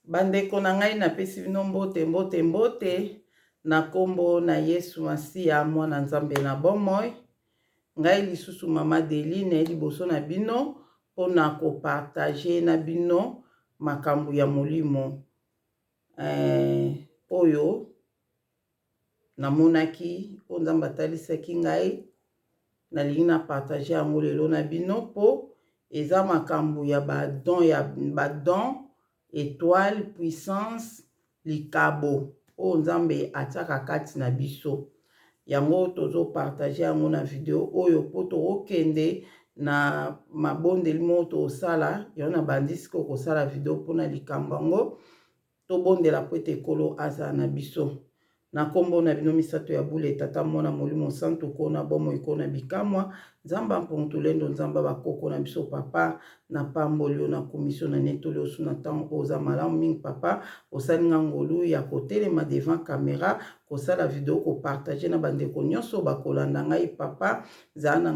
Bandeko na ngai napesi bino mbote na kombo na Yesu Masiya mwana Nzambe na bomoi. Ngai lisusu mama Deline liboso na bino mpona kopartage na bino makambo ya molimo oyo namonaki o Nzambe atalisaki ngai nalingi na partage yango lelo na bino po eza makambo ya badon étoile puissance likabo o Nzambe atiaka kati na biso. Yango tozo partage yango na video oyo po tokende na mabondeli mo tosala yo na bandisi ko kosala video mpona likambo yango tobondela po ete Nkolo aza na biso. Na kombo na bino misato ya bule tata mwana molimo santo kona bomo ikona bikamwa Nzamba mpontulendo Nzamba bakoko na biso papa na pambolio na komisio na netolio suna tango oza malamu mingi papa osalinga ngolu ya kotelema devant caméra kosala video ko partager na bandeko nyonso bakolanda ngai papa zana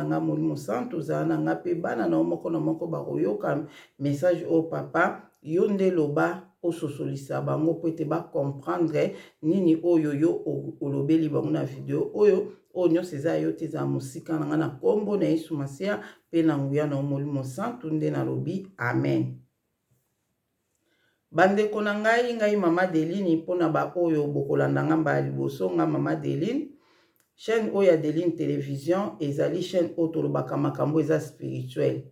nga molimo santo zana nga pe bana na moko na moko bakoyoka message o papa yo nde loba ososolisa bango po ete comprendre nini oyo yo olobeli bango na video oyo nyonso eza yo te za mosika na nga na kombo na Yesu Masiya pe na nguya na molimo santo nde nalobi amen. Bandeko na ngai mama Deline mpona ba oyo bokolanda nga mbala liboso nga mama Deline chaîne oyo ya Deline télévision ezali chaîne oyo tolobaka makambo eza spirituel.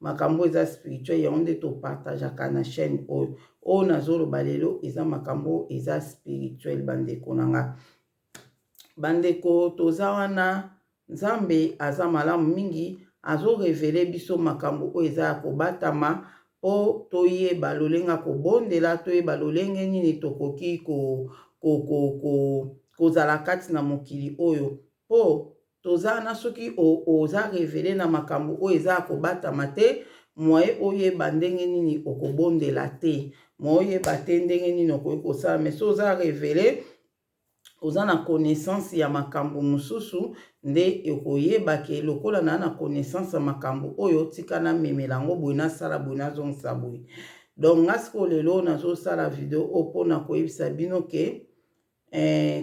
Makambo eza spirituel yango nde topartageaka na chaîne oyo nazoloba lelo eza makambo eza spirituel bandeko na nga. Bandeko toza wana Nzambe aza malamu mingi azo revele biso makambo oyo eza ya kobatama po toyeba lolenga kobondela toyeba lolenge nini tokoki kozala kati na mokili oyo po toza na soki oza revele na makambo oyo eza ya kobatama te moye oyeba ndenge nini okobondela te moye oyeba te ndenge nini okoki kosala mais so oza revele oza na connaissance ya makambo mosusu nde okoyeba ke lokola na connaissance ya makambo oyo tika na memela yango boye nasala boye nazongisa boye. Donc ngasiko lelo nazosala video opona koyebisa bino ke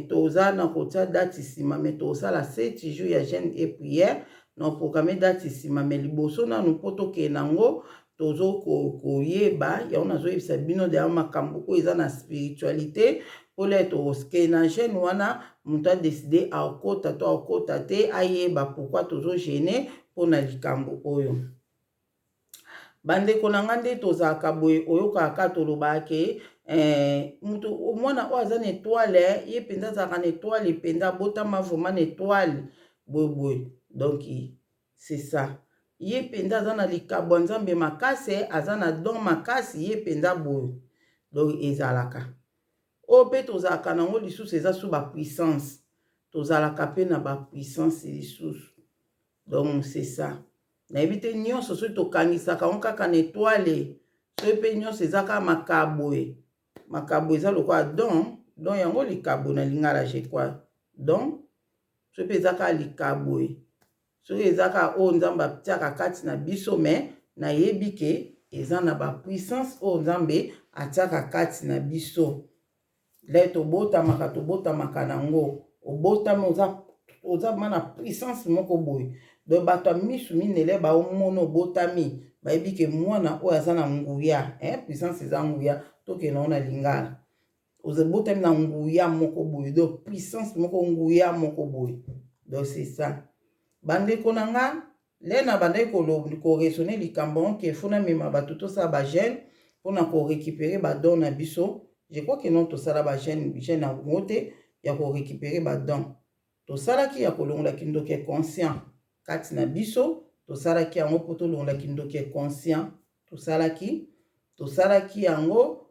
toza na kotia date nsima mais tosala 7 jours ya jeûne et prière na programme date nsima mais liboso nanu po tokende nango tozo koyeba yango nazoyebisa bino de makambo oyo eza na spiritualité pole toske na jeune wana mutu a décidé akota to akota te ayeba pourquoi tozo gêner mpona likambo oyo. Bandeko na nga nde tozalaka boye oyokaka tolobaka ke mutu mwana oyo aza na étoile ye mpenza azalaka na étoile mpenza botama vraiment na étoile boye donc c'est ça ye mpenza aza na likabo Nzambe makasi aza na don makasi ye mpenza boye donc ezalaka o pe tozalaka nango lisusu eza su bapuissance tozalaka pe na bapuissance lisusu donc c'est ça nayebi te nyonso soki tokangisaka ngo kaka na étoile soki pe nyonso eza kaka makabo eza lokola don yango likabo na lingala je crois donc soki pe eza kaka likabo soki eza kaka oyo Nzambe atiaka kati na biso mais nayebi ke eza na bapuissance oyo Nzambe atiaka kati na biso. Le tobotamaka nango obotami oza mana puissance moko boye donc bato ya misu minele baomona obotami bayebi ke mwana oyo aza na nguya puissance eza nguya tokende nango na lingala ozabotami na nguya moko boye donc puissance moko nguya moko boye donc c'est ça. Bandeko na nga le na bandai koresone likambo ke fona mema bato tosala bagene mpona korécupérer badon na biso. Je crois que non tosala bagene na ngote ya korécupérer badon tosalaki ya kolongolaki ndoki conscient kati na biso tosalaki yango po tolongolaki ndoki conscient tosalaki yango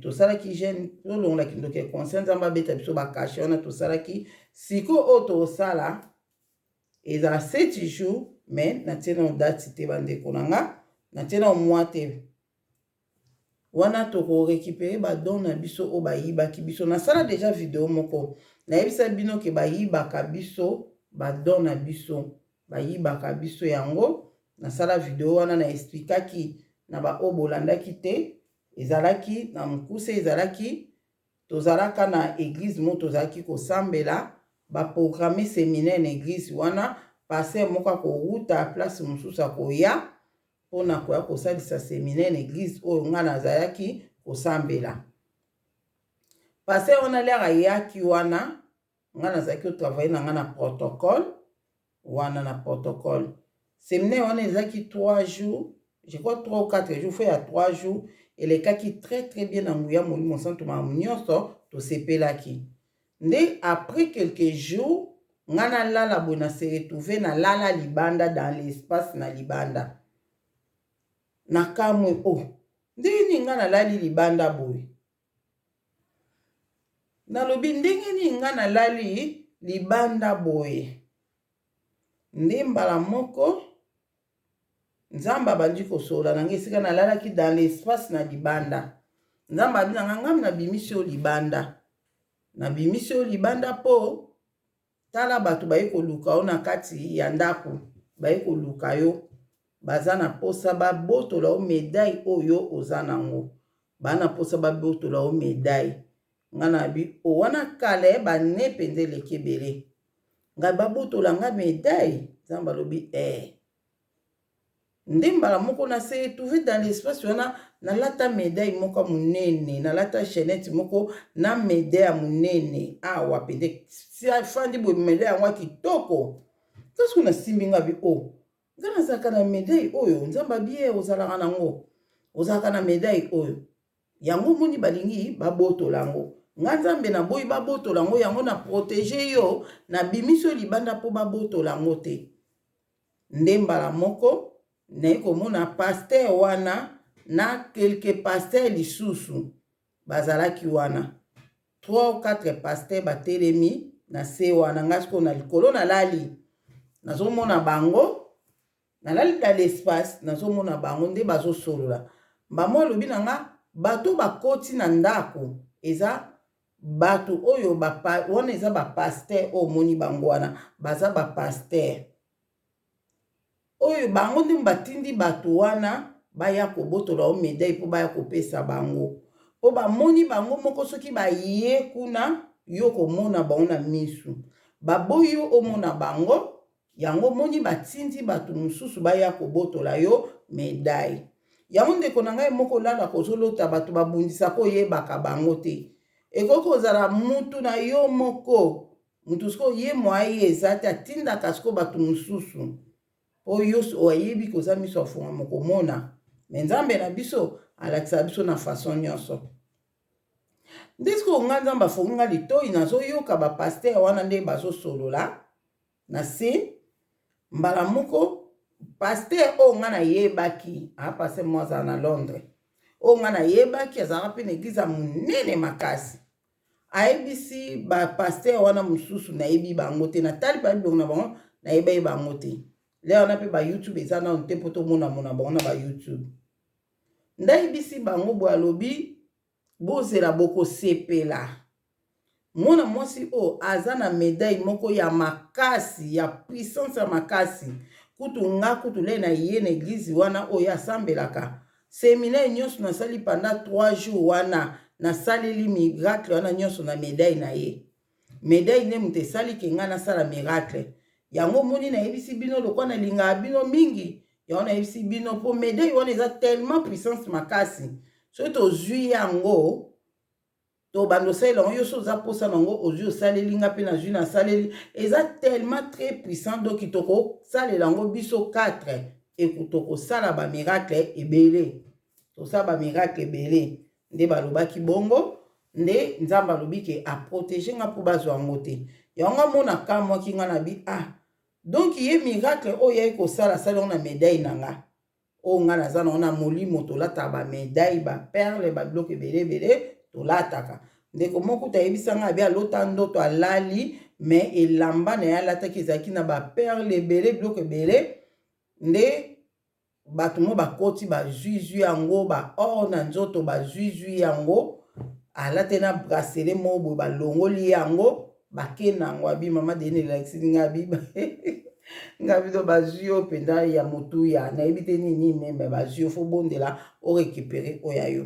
tosalaki gene tolongolaki ndoki conscient Nzambe abeta biso bakashe wana tosalaki siko oyo tosala ezala 7 jours mais natie na date te bandeko na nga natie na mois te wana tokorécupérer badon na biso oyo bayibaki biso nasala déjà video moko nayebisa bino ke bayibaka biso badon na biso bayibaka biso yango nasala video wana na explikaki na ba oyo bolandaki te ezalaki na mokuse ezalaki tozalaka na église mo tozalaki kosambela baprogramme séminaire na église wana paster moko akouta place mosusu akoya mpona koya kosalisa séminaire na église oyo nga nazalaki kosambela. Paster wana lere ayaki wana nga nazalaki kotravaille na nga na protocole wana na protocole. Séminaire wana ezalaki 3 jours, je crois 3 ou 4 jours, fait à 3 jours, elekaki très très bien na nguya molimo santo makambo nyonso tosepelaki. Nde après quelques jours nga nalala boye na se retrouve na lala libanda dans l'espace na libanda na kamwe ndenge nini nga nalali libanda boye nalobi ndenge nini nga nalali libanda boye. Nde mbala moko nzambe abandi kosola nanga esika nalalaki dans l'espace na libanda. Nzambe abi nanga ngami nabimisi oyo libanda, nabimisi oyo libanda mpo tala bato baye koluka yo na kati ya ndako, baye koluka yo baza na posa babotola yo medaille oyo oza nango, baa na posa babotola yo medaille. Nga na bi wana kala bane mpenza eleki ebele ngai babotola nga medaille. Nzambe alobi nde mbala moko na se retrouve dans l'espace wana nalata medaille moko munene, nalata chaînette moko na medaille ya munene awa pende fandi boye medaille yango kitoko. Kasi kuna simbi nga bi nga nazalaka na medaille oyo. Nzambe abi ozalaka nango, ozalaka na medaille oyo yango moni balingi babotola yango. Nga Nzambe na boyi babotola yango, yango na protege yo na bimiso libanda po babotola yango te. Nde mbala moko naye komona paster wana na quelques paster lisusu bazalaki wana 3 ou 4 paster batelemi na se wana. Nga siko na likolo nalali nazomona bango, nalali dans l'espace nazomona bango nde bazosolola. Mbamo alobi na nga bato bakoti na ndako eza bato oyo wana eza bapaster oyo moni bango wana baza bapaster oyo bango nde batindi bato wana baya kobotola o medaille po baya kopesa bango po bamoni bango moko soki baye kuna yo komona bango na misu baboyi yo omona bango yango moni batindi bato mosusu baya kobotola yo medaille. Yango ndeko na ngai moko lala kozolota bato babundisa koyebaka bango te. Ekoki kozala mutu na yo moko mutu siko ye mwaye eza te atindaka siko bato mosusu po yo oyebi koza miso afunga mokomona. Me Nzambe na biso alakisa biso na façon nyonso. Nde siko nga Nzambe afungi nga litoi nazoyoka bapaster wana nde bazosolola na se mbala moko paster oyo nga nayebaki paster mo azala na Londres oyo nga nayebaki azalaka mpe na eglize ya monene makasi. Ayebisi bapaster wana mosusu nayebi bango te, natali pa bilongo na bango nayebi bango te. Le wana mpe ba YouTube eza na te po tomona bango na ba YouTube. Ndayebisi bango bo alobi bozela bokosepela. Mwana mwasi o aza na medaille moko ya makasi, ya puissance ya makasi. Kutu nga kutu le na ye na eglize wana oyo asambelaka. Séminaire nyonso nasali pendant 3 jours wana nasaleli miracle wana nyonso na medaille na ye. Medaille ne mutu esali ke nga nasala miracle. Yango moni nayebisi bino lokwa na linga bino mingi. Yango nayebisi bino po medaille wana eza tellement puissance makasi. So tozwi yango to bando sala yango yo so za posa nango ozwi osaleli nga pe na zwi na saleli eza tellement très puissant donc kitoko salela yango biso 4 ekutoko sala ba miracle ebele. To sala ba miracle ebele. Nde balobaki bongo nde Nzambe alobi ke a protéger nga po bazwa yango te. Yango mona kamwa ki nga na bi donc ye miracle oyo yai kosala sala na medaille na nga. O nga naza na molimo tolata ba medaille ba perle ba biloko ebele tolataka. Ndeko moko tayebisa nga abi alota ndoto alali me elamba na alataki ezalaki na ba perle ebele biloko ebele nde bato mo bakoti bazwizwi yango ba or na nzoto bazwizwi yango alate na bracelet mo bo balongoli yango bakena yango abi mama dene lakisi nga abi nga bido bazwi yo penda ya motu ya nayebi te nini me bazwi yo fo bondela o récupérer oya yo.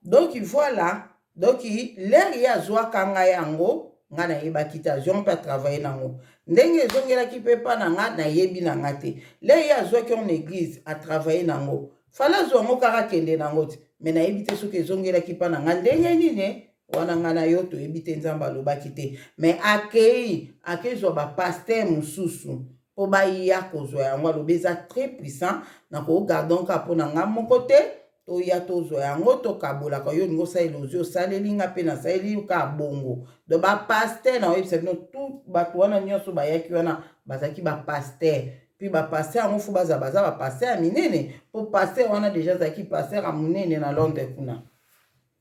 Donc voilà, donc l'air ya zwa kanga yango nga na yeba kita zion pa travailler nango ndenge zongela ki pe pa na nga na yebi na nga te l'air ya zwa ki en église a travailler nango fala zwa ngo kaka kende nango te mais na yebi te soki zongela ki pa na nga ndenge nini wana nga na yo to yebi te nzamba alobaki te mais akei zwa ba pasteur mususu po ba ya kozwa yango alobi eza très puissant na ko gardon ka po na nga moko te to ya tozo yango to kabola ka yo ngo sa ilozio saleli nga pe na saleli ka bongo do ba pasteur na website no tout bato wana nyonso ba yaki wana bazaki ba pasteur puis ba pasteur ngo fu baza ba pasteur minene po pasteur wana déjà zaki pasteur a munene na Londres kuna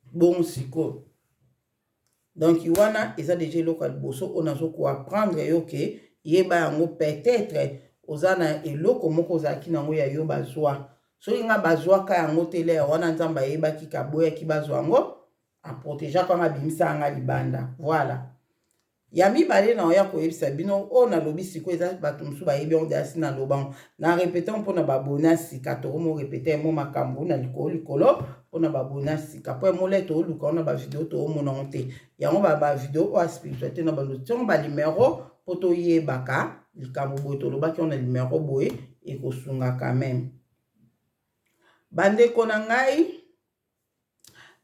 bon siko donc wana eza déjà local boso onazo ko apprendre yo ke yeba yango peut-être ozana eloko moko zaki nango ya yo bazwa soki nga bazwaka yango te lere wana nzambe ayebaki kaboyaki bazwa yango aprotegeaka nga bimisa nga libanda voilà ya mibale na oya koyebisa bino oyo nalobi sikoyo eza bato mosusu bayebi yango deasi nalobango na repete mpona babona sika tokomo repete mo makambo na likolo mpona babona sika mpo emole tooluka wana bavideo toomonango te yango bavideo oyo aspiritualité na bando tiongo balimero mpo toyebaka likambo boye tolobaki ona limero boye ekosunga quand même bandeko na ngai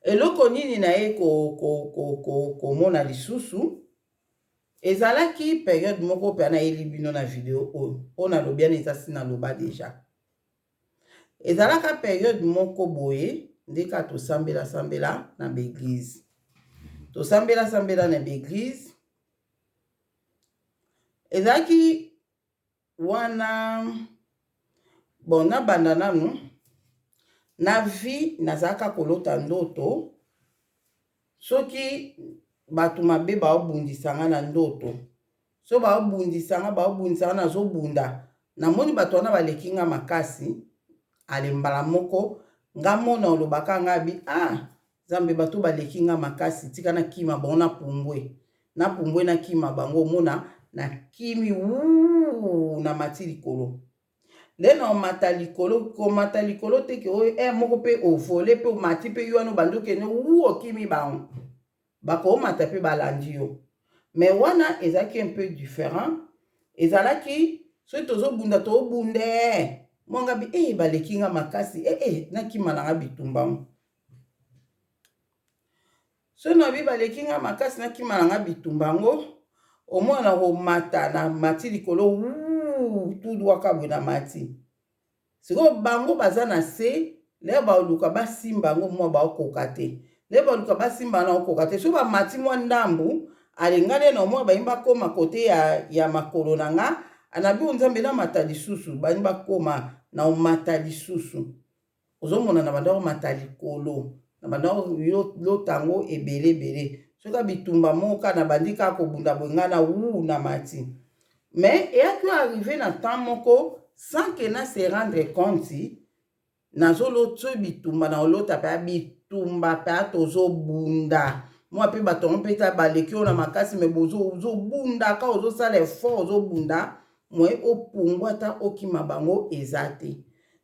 eloko nini na ye komona lisusu ezalaki période moko pe na yeli bino na video oyo nalobi ana eza si naloba deja ezalaka période moko boye ndeka tosambela na baeglise tosambela na baeglise ezalaki wana bon na banda nanu na vie nazalaka kolota ndoto soki bato mabe baobundisanga na ndoto so baobundisanga nazobunda namoni bato wana baleki nga makasi alembala moko nga mona olobaka nga bi Nzambe bato baleki nga makasi tika na kima bango na pumbwe na kima bango mona na kimi na mati likolo lena omata likolo teke oyo moko pe ovole pe omati pe yo wana bandoke ne okimi bango bakomata pe balandi yo mais wana ezalaki un peu différent ezalaki soki tozobunda tobunde monga bi baleki nga makasi nakima nanga bitumbango so na bi baleki nga makasi nakima nanga bitumbango omona komata na mati likolo tudwaka bwe na mati sikoyo bango baza na se leo baoluka basimba yango mwa baokoka te leo baoluka basimba na okoka te so bamati mwa ndambu alengane na omwa bayimba koma kote ya makolo na nga anabi Nzambe na mata lisusu bayimba koma na omata lisusu ozomona na bandako mata likolo na bandako lotango ebele soka bitumba moka na bandika kobunda bwengana na mati mais eyaki arrivé na temps moko sans que na se rendre compte nazolotso bitumba na olota pe bitumba pe tozobunda moi pe batongo pe ta baleki na makasi me bozobunda ka ozosala effort ozobunda moi opungwa ta okima bango ezate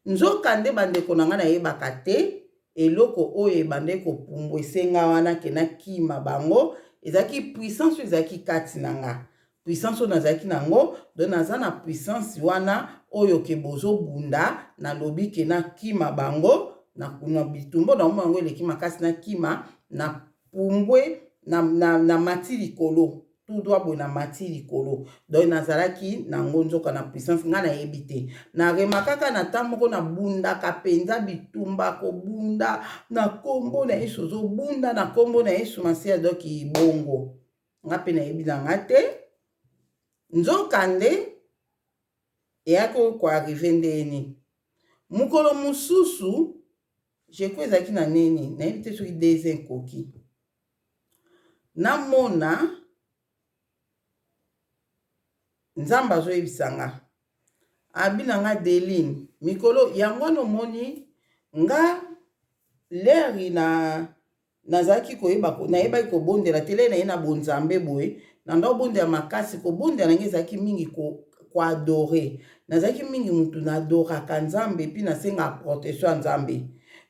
nzoka nde bandeko na nga na yebaka te eloko oyo ebande kopumbwa esenga wana ke na kima bango ezaki puissance ezaki kati na nga puissance oyo nazalaki nango don naza na puissance wana oyo ke bozobunda nalobi ke na kima bango na bitumbo na bango eleki makasi na kima na pumbwe na mati likolo tout droit boye na mati likolo donc nazalaki nango nzoka na puissance nga nayebi te naremakaka na ntan moko nabundaka mpenza bitumba kobunda na kombo na Yesu ozobunda na kombo na Yesu Masiya donc bongo nga mpe nayebi na nga te nzoka nde eyaki koarrive ndeni mokolo mosusu jeko ezalaki na neni nayebi te soki deze ekoki namona Nzambe azoyebisanga abina nga Deline mikolo yango nomoni nga leri nazalaki nayebaki kobondela tele na ye na bonzambe boye na ndo bondela makasi kobondela nange ezalaki mingi koadore nazalaki mingi mutu nadoraka Nzambe epi nasenga protection ya Nzambe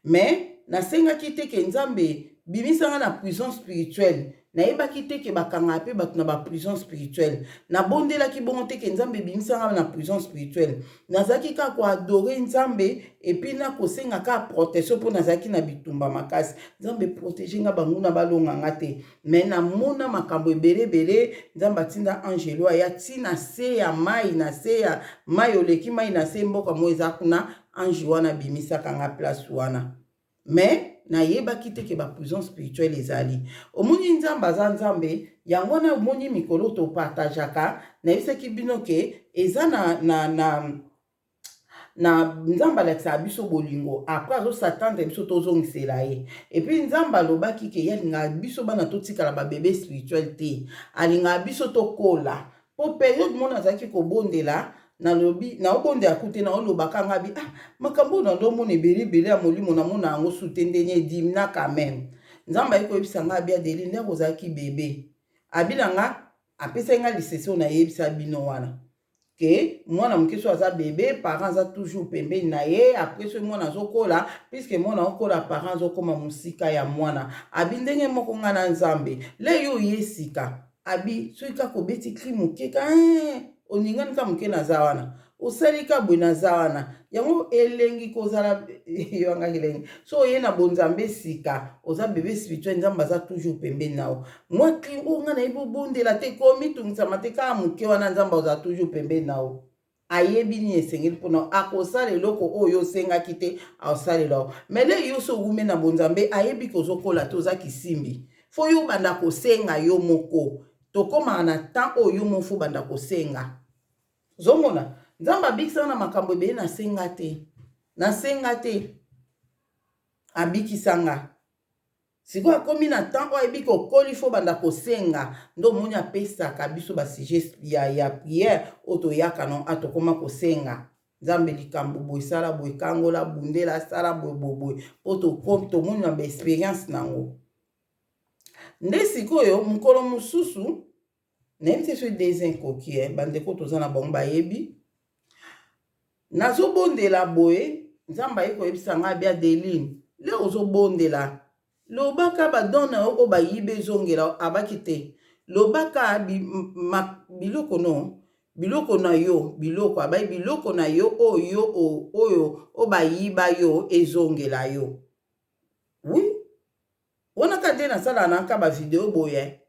mais nasengaki te ke Nzambe bimisanga na prison spirituelle. Nayebaki te ke bakanga pe bato na ba prison spirituelle. Nabondelaki bongo te ke Nzambe bimisanga na prison spirituelle. Nazaki ka ko adorer Nzambe et puis na kosenga ka protection po nazaki na bitumba makasi. Nzambe protéger nga banguna balonga nga te. Mais na mona makambo ebele Nzambe atinda angelo ya tina se ya mai na se ya mai oleki mai na se mboka mo eza kuna ange wana bimisaka nga place wana. Mais nayebaki te ke ba prison spirituelle ezali. Omoni Nzambe aza Nzambe yango wana omoni mikolo to partageaka nayebisaki bino ke eza na Nzambe alakisa biso bolingo après azo s'attendre biso tozongisela ye. Et puis Nzambe alobaki ke yalinga biso bana totikala ba bébé spirituel te. Alinga biso tokola. Po période mona azaki kobondela na lobi na obonde akute na olobaka nga bi makambo na ndo mona ebele ya molimo na mona yango sutendenye dimna quand même. Nzambe ayiko yebisa nga bia deli ndeko ozaki bébé. Abilanga apesa nga lisesio na yebisa bino wana. Que mwana mukeso aza bébé, parents a toujours pembeni na ye, après ce mwana zokola, puisque mwana okola parents zokoma musika ya mwana. Abi ndenge moko nga na Nzambe, le yo yesika, abi soika kobeti krimu keka, oningani ka muke na zawana. Osalika bwe na zawana. Yango elengi kozala yanga elengi. So ye na bonzambe sika, oza bébé spirituel Nzambe aza toujours pembeni nao. Moi krimu nga na ibo bondela te komi tungisa mateka muke wana Nzambe aza toujours pembeni nao. Ayebi ni esengeli pona akosala eloko oyo sengaki te aosalela. Mais le yo so gume na bonzambe ayebi kozokola te oza kisimbi. Fo yo banda kosenga yo moko. Tokoma na temps oyo mofu banda kosenga. Zomona Nzambe abikisa na makambo ebele nasenga te abikisanga. Siko akomi na temps oyo ayebi kokoli fo banda kosenga ndo moni apesaka biso ba sujet ya prière otoyaka no atokoma kosenga. Nzambe likambo boye sala boye kangola bundela sala boye oto moni na ba expérience nango. Nde sikoyo mukolo mususu nayebisi so desinkoki bandeko toza na bango bayebi nazobondela boye Nzambe ayikoyebisa nga bia Deline le ozobondela lobaka badona o bayibe zongela abaki te lobaka biloko no biloko na yo biloko abai biloko na yo oyo o bayiba yo ezongela yo. Oui wana kade na sala na ka ba video boye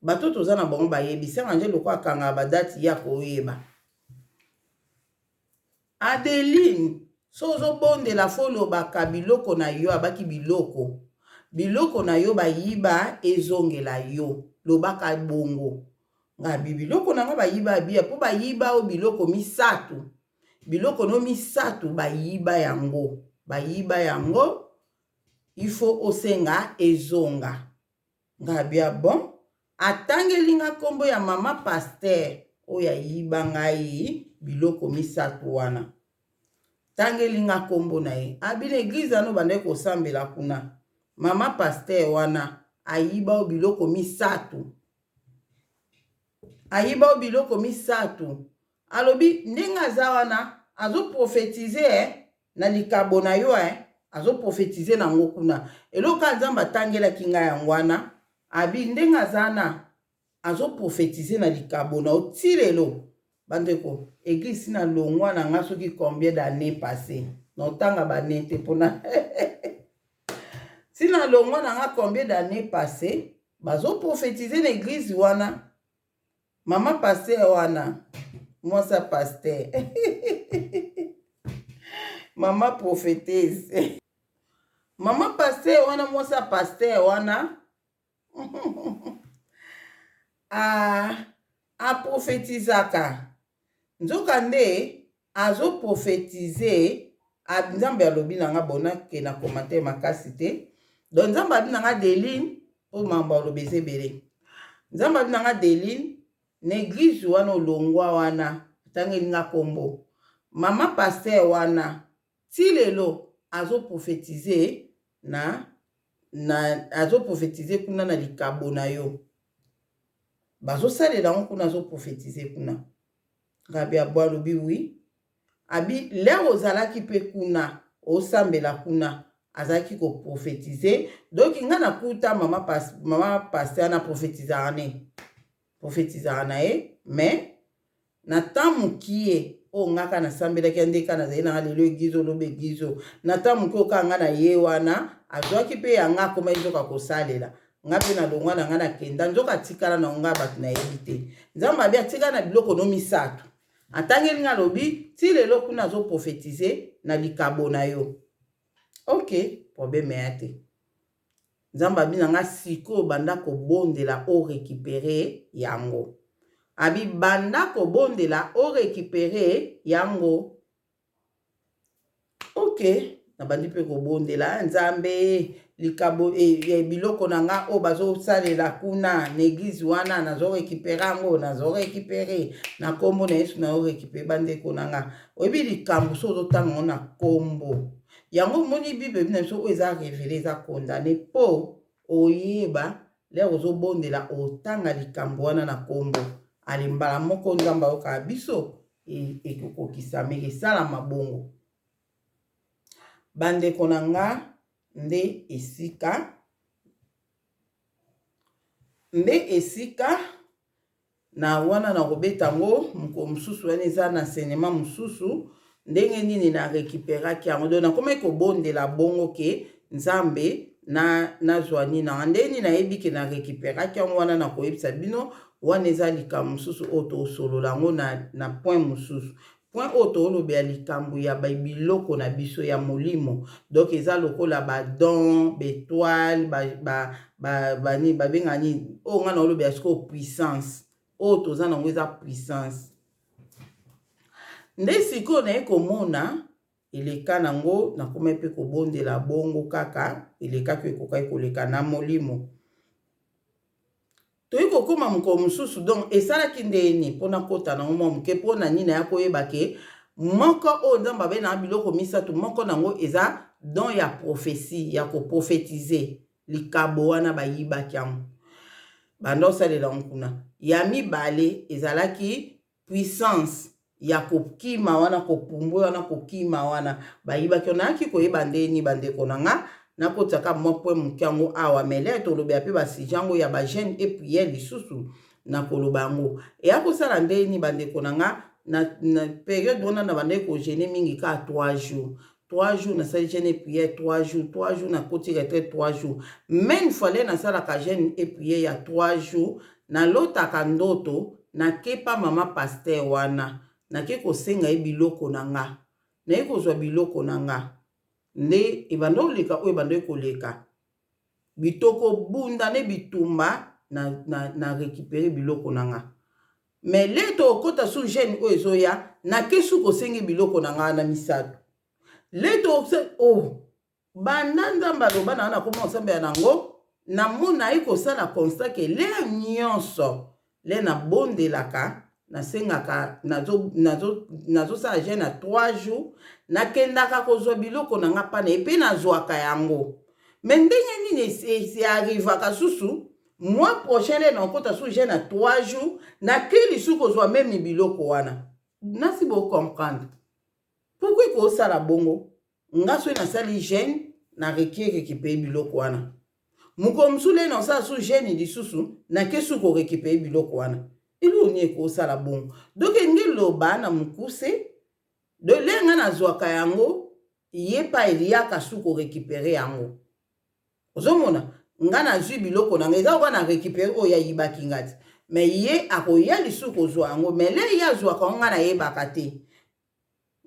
bato toza na bango bayebi senga nje lokwa kanga badati ya koyeba. Adeline sozo bondela folo baka biloko na yo abaki biloko na yo bayiba ezongela yo lobaka bongo nga biloko na nga bayiba bia po bayiba o biloko misatu bayiba yango il faut osenga ezonga nga bia bon atangelinga kombo ya mama pasteur oya yiba ngai biloko misatu wana tangelinga kombo na ye abina église ano bande ko sambela kuna mama pasteur wana ayiba biloko misatu alobi ndenga za wana azo prophétiser na likabo na yo azo prophétiser na ngokuna eloka Nzambe tangela kinga yango wana abi ndenga zana azo prophétiser na likabo na otilelo bandeko église na longwa na nga soki combien d'années passées notanga banete pona sina longwa na nga combien d'années passées bazo prophétiser na église wana mama pasteur wana mwasa pasteur mama prophétesse mama pasteur wana mwasa pasteur wana a prophétisaka nzoka nde azo prophétiser Nzambe alobi na nga bona ke na commentaire makasi te donc Nzambe abi na nga Deline po mambo alobeze bele Nzambe abi na nga Deline na église wana olongwa wana tangelinga kombo mama pasteur wana ti lelo azo prophétiser azo prophétiser kuna na likabo na yo bazo salela ngo kuna azo prophétiser kuna ngabi abwa lobi wi abi le ozalaki pe kuna osambela kuna azaki ko prophétiser. Donc nga na kuta mama pasteur na prophétiser na ye, mais na tamu kie o ngaka na sambela kende kana zaina halelo gizo lobe gizo na tamu ko ka nga na ye wana azwaki pe yanga koma izoka kosalela nga pe na longwa na nga na kenda nzoka tikala na nga batu na yebite nzamba bia tika na biloko no misato atangeli nga lobi ti lelo kuna zo prophétiser na likabo na yo. Ok, problème yate nzamba bina nga siko banda ko bondela o récupérer yango. Abi banda ko bondela o récupérer yango. Ok, na bandi pe ko bondela nzambe likabo biloko na nga o bazo salela kuna na église wana nazo récupérer yango nazo récupérer na kombo na Yesu na o récupérer bande ko na nga. Oyebi likambo so zo tanga na kombo. Yango moni Bible bina so o eza révélé eza condamné po oyeba le ozo bondela otanga likambo wana na kombo. Ali mbala moko nzamba oka biso ekokokisame esala mabongo. Bande konanga nde esika na wana na kobetango mko mususu wana eza na enseignement mususu ndenge nini na récupéraki yango donc na koma ekobondela bongo ke nzambe na zwani na ndeni na yebi ke na récupéraki yango wana na koyebisa bino wana eza likambo mususu oyo tosolola yango na point mususu point oyo tolobela likambo ya biloko na biso ya molimo donc eza lokola badon betoile babengani oyo nga na olobela siko puissance oyo toza nango eza puissance nde sikoyo naye komona eleka nango nakoma mpe kobondela bongo kaka elekaki ekokaki koleka na molimo toyi kokoma mokolo mosusu donc esalaki ndeni mpona kota nango mwa moke mpona nini ya koyeba ke moko oyo nzambe abe na biloko misato moko nango eza don ya prophétie ya koprophétiser likabo wana bayibaki yango banda osalela ngo kuna ya mibale ezalaki puissance ya kokima wana kopumbwe wana kokima wana bayibaki onaki koyeba ndeni bandeko na nga nakotaka mwa point moke yango awa mele tolobela mpe basije yango ya bagene epriere lisusu na koloba yango eya kosala ndeni bandeko na nga na periode wana na bandeki kogene mingi ka 3 jours 3 jours nasali gene epriere 3 jours nakoti retraite 3 jours même fale nasalaka gene epriere ya 3 jours nalotaka ndoto nakepa mama paster wana nake kosenga ye biloko na nga naye kozwa biloko na nga nde ebanda oleka oyo ebanda ekoleka bitoko bunda ne bitumba na récupérer biloko na nga mais leto okota su gene oyo ezoya nake su kosengi biloko na nga na misato leto banda nzambe aloba na nga nakoma osambela nango namona ye kosala constat ke le nyonso le nabondelaka nasengaka nazosala gene na 3 jours nakendaka kozwa biloko na nga pana epe nazwaka yango me ndenge nini earrivaka susu mois prochain le nakota su gene na 3 jours nakeli su kozwa meme biloko wana nasi bocomprendre pourkui kosala bongo nga soki nasali gene na récupérer biloko wana mokolo mosusu le nasala su gene lisusu nake su korécupérer biloko wana iloni ekosala bongo donc ngeloba na mokuse de lenga nazwaka yango ye pa eliaka su korécupérer yango ozomona nga nazwi biloko na nga eza oka na récupérer oyo ayibaki nga ti me ye akoya lisusu kozwa yango me le ye azwaka yango nga nayebaka te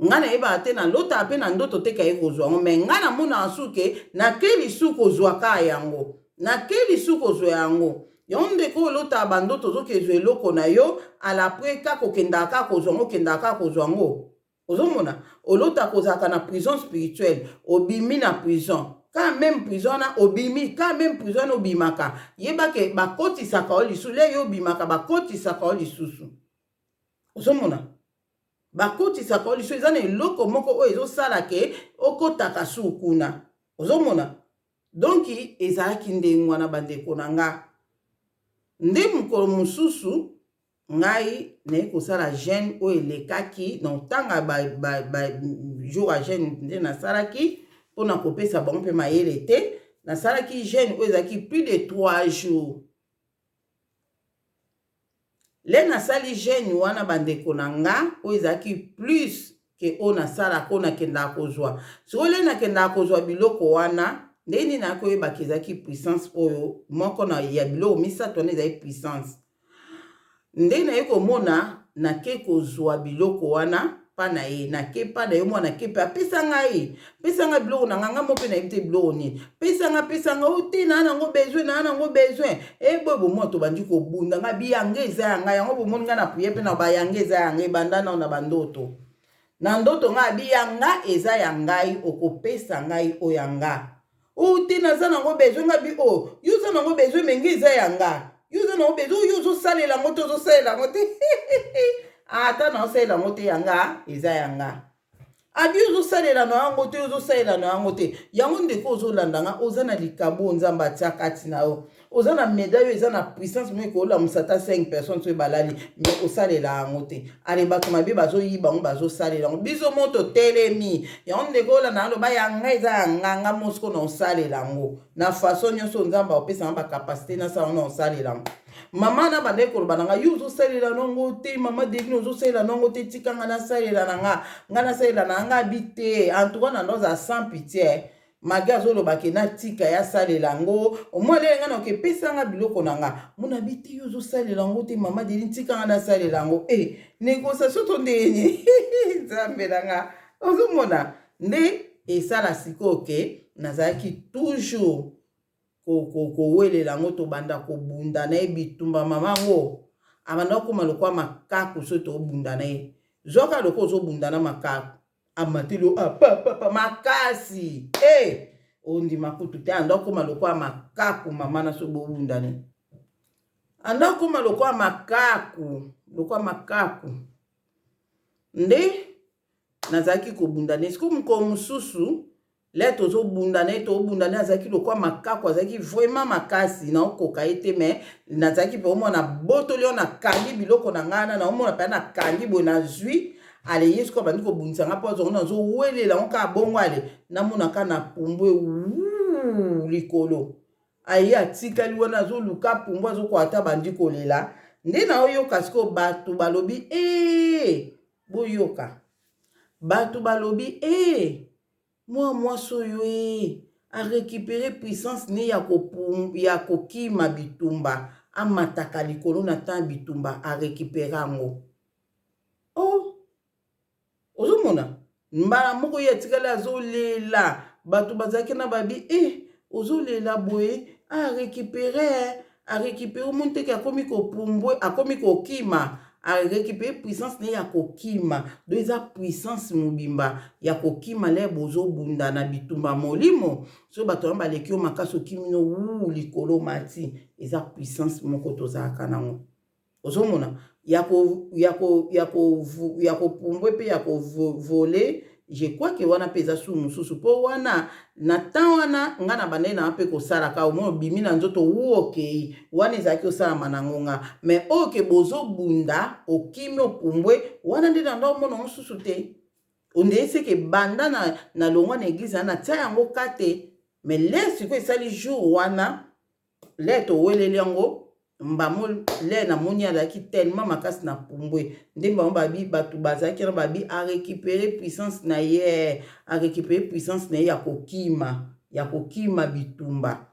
nga nayebaka te na lota mpe na ndoto teka ye kozwa yango me nga namonaka suke nake lisusu kozwaka yango nake lisusu kozwa yango yango ndeko olota bandoto ozokezwa eloko na yo alapres kaka okendaka kozwa yango okendaka kozwa yango ozomona olota kozalaka na prison spirituelle obimi na prison quand même prison na obimi quand même prison na obimaka yebake bakotisaka o lisusu le yo obimaka bakotisaka o lisusu ozomona bakotisaka o lisusu eza na eloko moko oyo ezosala ke okotaka su kuna ozomona donc ezalaki ndenge wana bandeko na nga nde mokolo mosusu ngai naye kosala gene oyo elekaki na ntanga jour ya gene nde nasalaki pour na kopesa bango mpe mayele te nasalaki jeûne oyo ezalaki plus de 3 jours le nasali jeûne wana bandeko na nga oyo ezalaki plus ke oyo nasalaka oyo nakendaka kozwa sikoyo le nakendaka kozwa biloko wana ndenge nini nakoyebaka ezalaki puissance oyo moko na ya biloko misato wana ezalaki puissance ndenge naye komona nake kozwa biloko wana pa na ye nake pa na ye mwana nake pe apesa ngai biloko na nga mo mpe nayebi te biloko nini pesa nga ote na nango besoin boye bomoi tobandi kobunda nga biyange eza ya ngai yango bomoni nga na priye mpe na bayange eza ya ngai banda nao na bandoto na ndoto nga biyanga eza ya ngai okopesa ngai oyo ya nga ote naza nango besoin nga bi o yo oza nango besoin menge eza ya nga yo oza nango besoin oyo ozosalela yango te ozosalela yango te ata naosalela yango te yanga eza yanga abi ozosalela na yango te ozosalela na yango te yango ndeko ozolandanga oza na likabo nzambe atia kati na yo oza na medaille oyo eza na puissance mo ekolamusa ata 5 personnes oyo balali me osalela yango te ale bato mabe bazoyiba yango bazosalela yango biso mo totelemi yango ndeko olanda aloba yanga eza yanganga mosiko na osalela yango na façon nyonso nzambe apesanga bakapasité nasala na osalela yango mama na bande koloba na nga yo ozosalela nango te mama devine ozosalela nango te tika nga nasalela na nga nasalela na nga abi te antuka na ndoza sans pitié magi azolobaki natika ya salela yango omoi lele nga na okepesa nga biloko na nga mona bi te yo ozosalela yango te mama devine tika nga nasalela yango négociation to ndeni nzambe na nga ozomona nde esala sikoyo ke nazalaki toujours kowelela yango tobanda kobunda na ye bitumba mama ngo abanda okoma lokwa makaku so tobunda na ye zoka loko ozobunda na makaku amateli papa makasi ondima kutu te anda okoma lokwa makaku mama na so bobunda ne anda okoma lokwa makaku nde nazalaki kobunda ne siku moko mosusu le tozobunda ne tobunda ne azalaki lokwa makaku azalaki vraiment makasi na okoka ye te me nazalaki mpe omona botoli oyo nakangi biloko na ngai na omona mpe nakangi boye na zwi ale ye sikoyo bandi kobundisa nga mpo azongo nazowelela ngo kaka bongo ale namonaka na pumbwe likolo aye atikali wana azoluka pumbwe azokoka ata bandi kolela nde na oyoka sikoyo bato balobi boyoka bato balobi mwasi oyo arécupéré puissance ne ya kokima bitumba amataka likolo na tan bitumba arécupéré yango ozomona mbala moko ye atikali azolela bato bazalaki na babi ozolela boye arécupéré omoni teke akomi kopumbwe akomi kokima arécupéré puissance ne ya kokima do eza puissance mobimba ya kokima le bozobunda na bitumba molimo so bato wana baleki yo makasi okimi no likolo mati eza puissance moko tozalaka nango ozomona ya kopumbwe mpe ya kovole je crois ke wana mpe eza su mosusu mpo wana na temps wana nga na bandei na mpe kosalaka omoi obimi na nzoto okei wana ezalaki osalama na ngonga me oyo ke bozobunda okimi opumbwe wana nde na ndo omona mosusu te ondeye seke banda na longwa na eglize wana tia yango kate me le sikoyo esali jour wana le toweleli yango mbamo le na moni azalaki tellement makasi na pumbwe nde mbamo babi bato bazalaki na babi arécupéré puissance na ye arécupéré puissance na ye ya kokima bitumba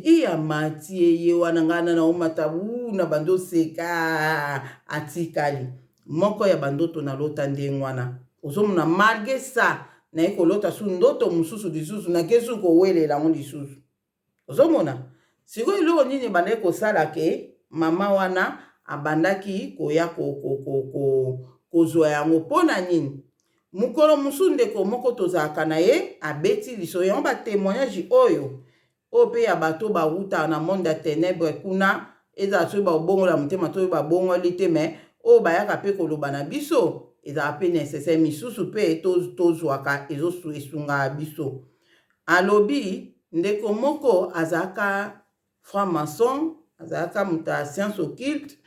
iya mati eye wana ngana na omata na bando seka atikali moko ya bandoto na lota ndenge wana ozomona malgré ça na ye kolota su ndoto mosusu lisusu na kesu kowelela yango lisusu ozomona sikoyo eloko nini ebandaki kosala ke mama wana abandaki koya kozwa yango mpo na nini mokolo mosusu ndeko moko tozalaka na ye abeti liso yango batémoignage oyo mpe ya bato bawuta na monde ya ténèbre kuna ezala soki babongola motema to oyo babongoli te me oyo bayaka mpe koloba na biso ezala mpe nécessaire misusu mpe tozwaka ezosungaka biso alobi ndeko moko azalaka franc-maçon azalaka moto ya science occulte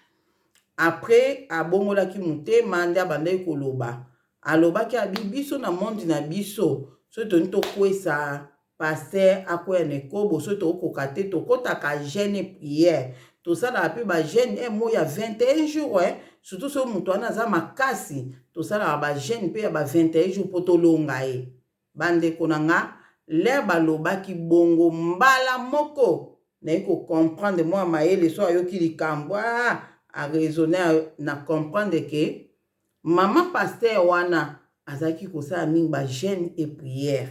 après abongolaki motema nde abandaki koloba alobaki abi biso na monde na biso so to nto kwesa pasteur akoya na ekobo so tokoka te tokotaka jeune prière tosala pe ba jeune mo ya 21 jours surtout so mutu wana aza makasi tosala ba jeune pe ya ba 21 jours po tolonga ye bandeko na nga le balobaki bongo mbala moko na ko comprendre moi mayele so ayoki likambo a raisonner na comprendre que mama pasteur wana azaki kosala mingi ba jeune et prière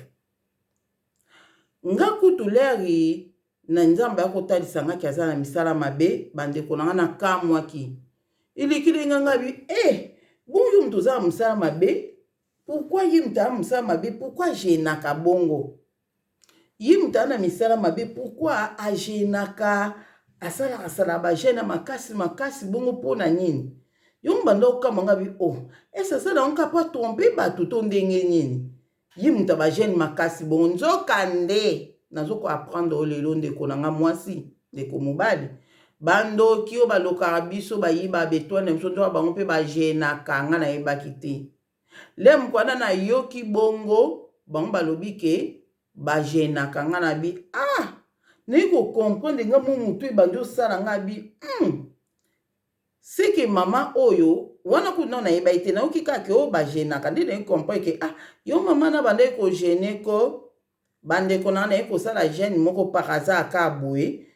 nga kutu leri na nzambe akotalisa nga ki aza na misala mabe bandeko na nga na kamwaki ilikili nga nga bi bonjour mtu za misala mabe pourquoi yi mta misala mabe pourquoi jenaka bongo yi mta na misala mabe pourquoi ajenaka asala ba jena makasi bongo pona nini yo mbanda okama nga bi esa sala onka pa tromper batu to ndenge nini yi mta ba jene makasi bongo nzokande nazoko apprendre olelo ndeko na nga mwasi ndeko mobali bandoki o balokaka biso bayiba betwane biso nzoka bango mpe bajenaka nga nayebaki te le mokwana na yoki bongo bango balobi ke bajenaka nga na bi nayi kokomprendre nga mo mutu ebandi osala nga bi seke mama oyo wana kuna nayeba ete nayoki kaka oyo bajenaka nde nayi comprendre ke yo mama na bandeki kogene ko bandeko na nayi kosala jeune moko pakaza aka boye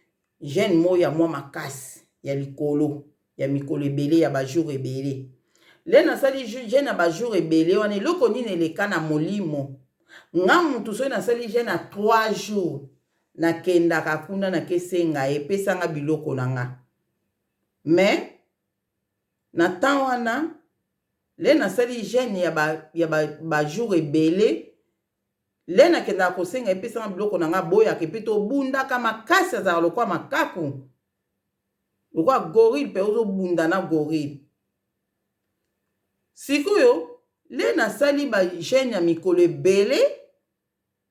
jeune mo ya mwa makasi ya likolo ya mikolo ebele ya bajour ebele le nasali jeune ya bajour ebele wana eloko nini eleka na molimo nga mutu soki nasali jeune na 3 jours nakendaka kuna nakesenga ye epesanga biloko na nga mais na temps wana le nasali jeune ya bajour ebele le nakendaka kosenga epesanga biloko na nga boyaka epe tobundaka makasi azala lokwa makaku lokwa gorille mpe ozobunda na gorille sikoyo le nasali bajeune ya mikolo ebele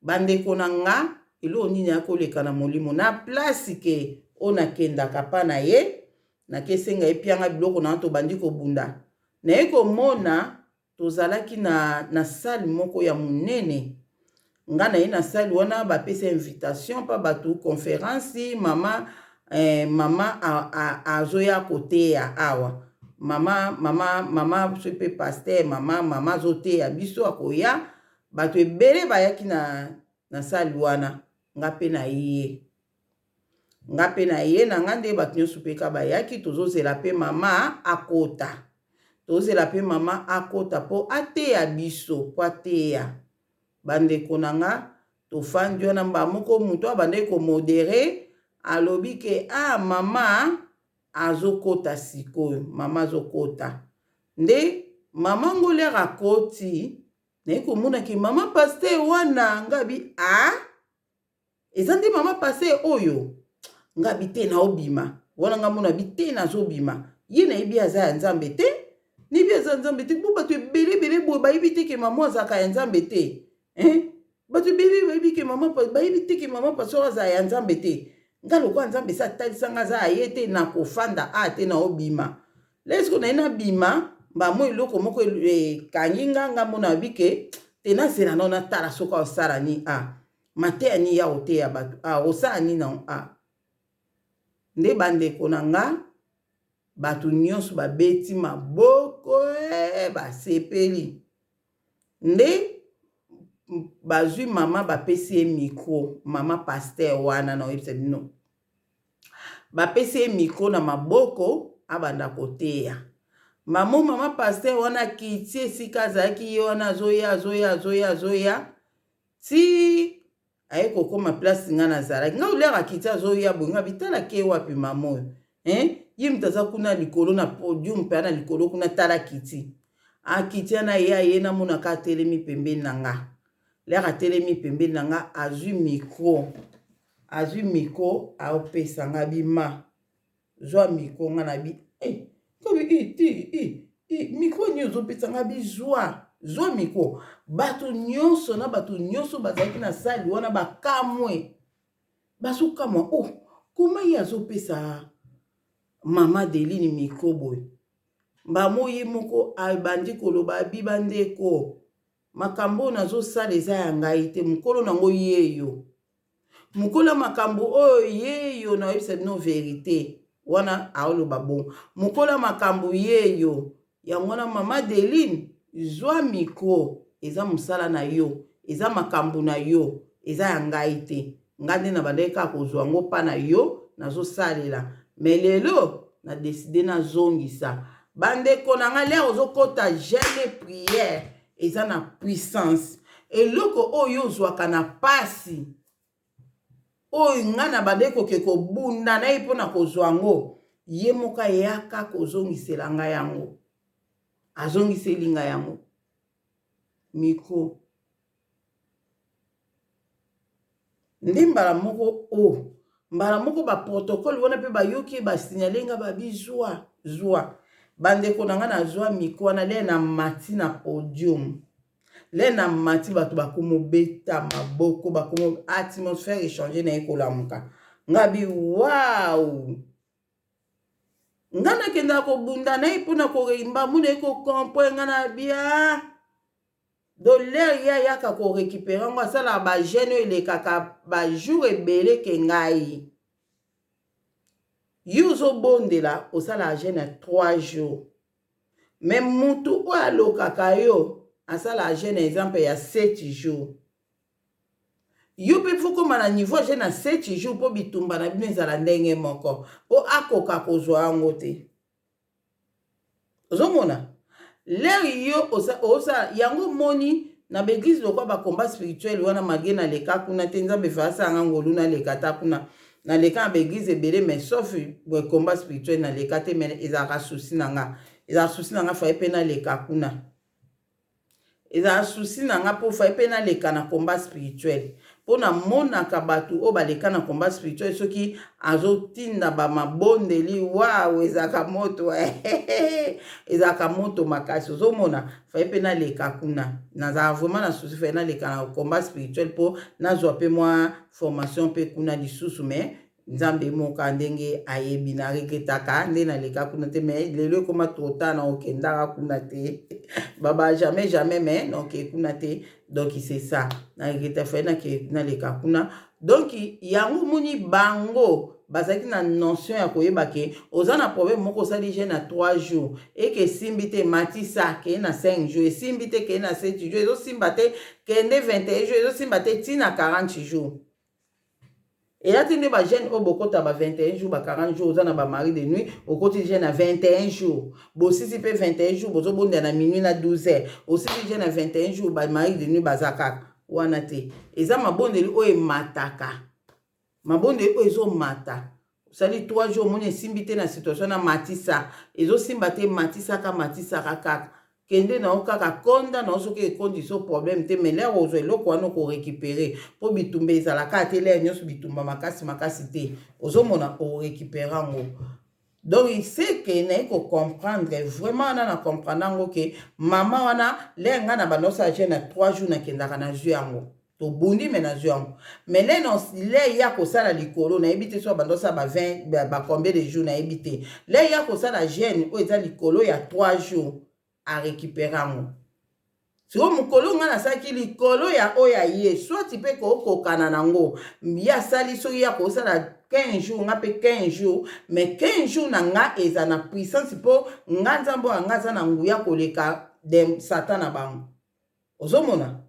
bandeko na nga eloko nini akoleka na molimo na place ke o nakendaka pa na ye nakesenga epianga biloko na tobandi kobunda naye komona tozalaki na salle moko ya monene nga na ye na salle wana bapesa invitation pa bato conférence mama azoya koteya awa mama sope pasteur mama azoteya biso akoya bato ebele bayaki na salle wana nga pe na ye na nga nde bato nyonso mpe ka bayaki tozozela pe mama akota po ateya biso po ateya bandeko na nga tofandi wana mba moko mutu abandeki komodere alobi ke mama azokota sikoyo mama azokota nde mama ngolera akoti naye komonaki mama pasteur wana ngabi eza nde mama pasteur oyo ngabi te na obima wana nga mona bi te nazobima ye nayebi aza ya nzambe te nibi aza nzambe te bo bato ebelebele boye bayebi te ke mama azalaka ya nzambe te bato ebele bayebi ke mama bayebi te ke mama pasteur azala ya nzambe te nga lokwa nzambe esa atalisanga aza aye te na kofanda te na obima lesko naye nabima mbamo eloko moko ekangi nga mona bike te nazela no natala soki osala ni mateya ni ya oteya bato osala ni na nde bandeko na nga bato nyonso babeti maboko basepeli nde bazwi mama bapesi ye micro mama pasteur wana na oyebisa bino bapesi ye micro na maboko abanda koteya mama pasteur wana kiti esika azalaki ye wana azoya ti aye kokoma place nga nazalaki nga olera kiti azoya boye nga bitalaki ye wapi mama oyo ye mutu aza kuna likolo na podium mpe na likolo kuna tala kiti akiti ana ye aye namonaka atelemi pembeni na nga lera atelemi pembeni na nga azwi micro aopesa nga bima zwa micro nga na bi micro ni ozopesa nga zwa micro bato nyonso na bato nyonso bazalaki na sali wana bakamwe bazokamwa koma ye azopesa mama Deline micro boye mbamo ye moko abandi koloba biba ndeko makambo nazo sala eza ya ngai te mukolo nango yeyo mukolo makambo oyo yeyo na yebisa bino vérité wana aoloba bon mukolo makambo yeyo ya mwana mama Deline zwa micro eza musala na yo eza makambo na yo eza ya ngai te ngande na bandeka kozwa ngo pa na yo nazo salela mais lelo na décider na zongisa bandeko na nga lero ozokota jeune prière eza na puissance eloko oyo ozwaka na pasi oyo nga na bandeko ke kobunda na ye mpona kozwa ngo ye moka yaka kozongisela nga yango azongiseli nga yango miko nde mbala moko baprotokole wana mpe bayoki basignale nga babizwa zwa bandeko na nga na zwa miko wana le na mati na podium le na mati bato bakomobeta maboko bakomo atmosphère échanger na ye kolamuka nga bi waw nga nakendaka kobunda na ye mpona koreimba muna ye kokompoe nga na bia doler ya yaka korécupérer ngo asala bagene oyo elekaka bajour ebele ke ngai yo ozobondela osala agene ya 3 jours mais mutu oyo alokaka yo asala agene exemple ya 7 jours yo mpe fokoma na niveau agene ya 7 jours mpo bitumba na bino ezala ndenge moko mpo akoka kozwa yango te ozomona leri yo osala yango moni na beglise lokwa bakomba spirituel wana mage na leka kuna te nzambe fasanga ngolu na leka ta kuna na leka na beglise ebele mais sauf komba spirituel na leka te mais ezalaka souci na nga faye mpe na leka kuna ezalaka souci na nga mpo faye mpe na leka na komba spirituel mpo na monaka bato oyo baleka na komba spirituel soki azotinda bamabondeli waw ezalaka moto ezalaka moto makasi ozomona faye mpe naleka kuna nazala vraiment na susi faye naleka na komba spirituel mpo nazwa mpe mwa formation mpe kuna lisusu mais nzambe moka ndenge ayebi na reketaka nde naleka kuna te mais lelo ekoma tota na okendaka kuna te baba jamais mais noke kuna te donc c'est ça na reketa faye naleka kuna donc yango moni bango bazaki na notion ya koyeba ke oza na problème moko osali je na 3 jours eke esimbi te matisa keye na 5 jours esimbi te keye na 7 jours ezosimba te kende 21 jours ezosimba te ntina 40 jours eyati nde bagene oyo bokota ba 21 jours ba 40 jours oza na bamari de nuit okoti je na 21 jours bosisi mpe 21 jours bozobonda na minuit na 12 heures osisi je na 21 jours bamari de nuit baza kaka wana te eza mabondeli oyo emataka mabondeli oyo ezomata osali 3 jours omoni esimbi te na situation na matisa ezosimba te matisaka kaka kende na okaka konda na osoki ekondi so problème te mais lero ozwa eloko wana korécupérer mpo bitumba ezalaka te lere nyonso bitumba makasi te ozomona orécupérer yango donc c'est que naye kocomprendre vraiment wana na comprendre yango ke mama wana lere nga na bandosala je na 3 jours nakendaka na zwi yango tobundi me na zwi yango mais le ya kosala likolo nayebi te so bandosala ba 20 ba combien de jours nayebi te le ya kosala gene oyo eza likolo ya 3 jours a récupérer yango siko mokolo nga nasalaki likolo ya oyo aye swati mpe kokokana nango ye asali soki ya kosala 15 jours nga mpe 15 jours mais 15 jours na nga eza na puissance mpo nga nzambe oyo nga aza na nguya koleka de satan na bango ozomona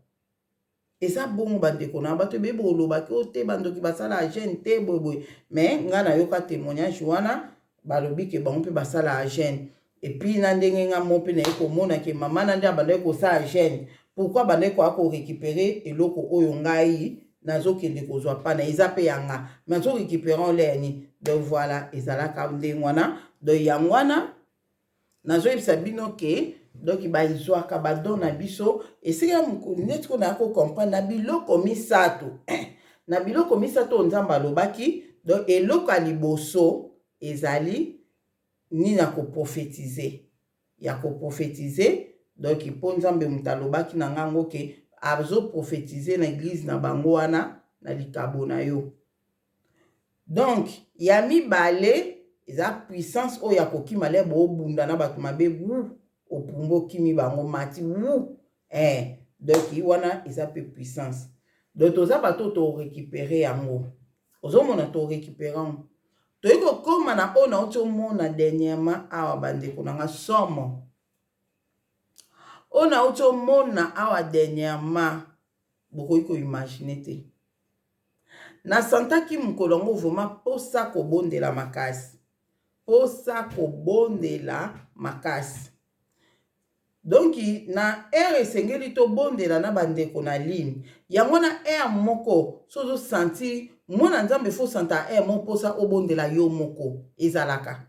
eza bongo bandeko na bato ebeye bolobaki o te bandoki basala agene te boyeboye mais nga nayoka témoignage wana balobi ke bango mpe basala agene epuis na ndenge nga mo mpe naye komona ke mama na nde abandaki kosala agene pourkui abandaki koya korécupérer eloko oyo ngai nazokende kozwa pana eza mpe yanga mais azorécupérer oleni donc voilà ezalaka ndenge wana donc yango wana nazoyebisa bino ke donc baizwaka badon na biso esika neti ko naya kocomprendre na biloko misato na biloko misato nzambe alobaki donc eloko ya liboso ezali nini ya koprophétiser donc mpo nzambe moto alobaki na ngango ke azoprophétiser na église na bango wana na likabo na yo donc ya mibale eza puissance oyo ya kokima le boobunda na bato mabe wu opumba okimi bango mati wu donc wana eza pe puissance donc toza bato to récupérer yango ozomona to récupérer yango toyei kokóma na oyo nauti omona dernièrement awa bandeko nanga somo oyo nauti omona awa dernièrement bokoki koimagine te nasantaki mokolo yango vraimen mposa kobondela makasi mposa kobondela makasi donc na ere esengeli tobondela na bandeko na ligne yango na ere moko so ozosanti mwana nzambe fo santa ere moko mposa obondela yo moko ezalaka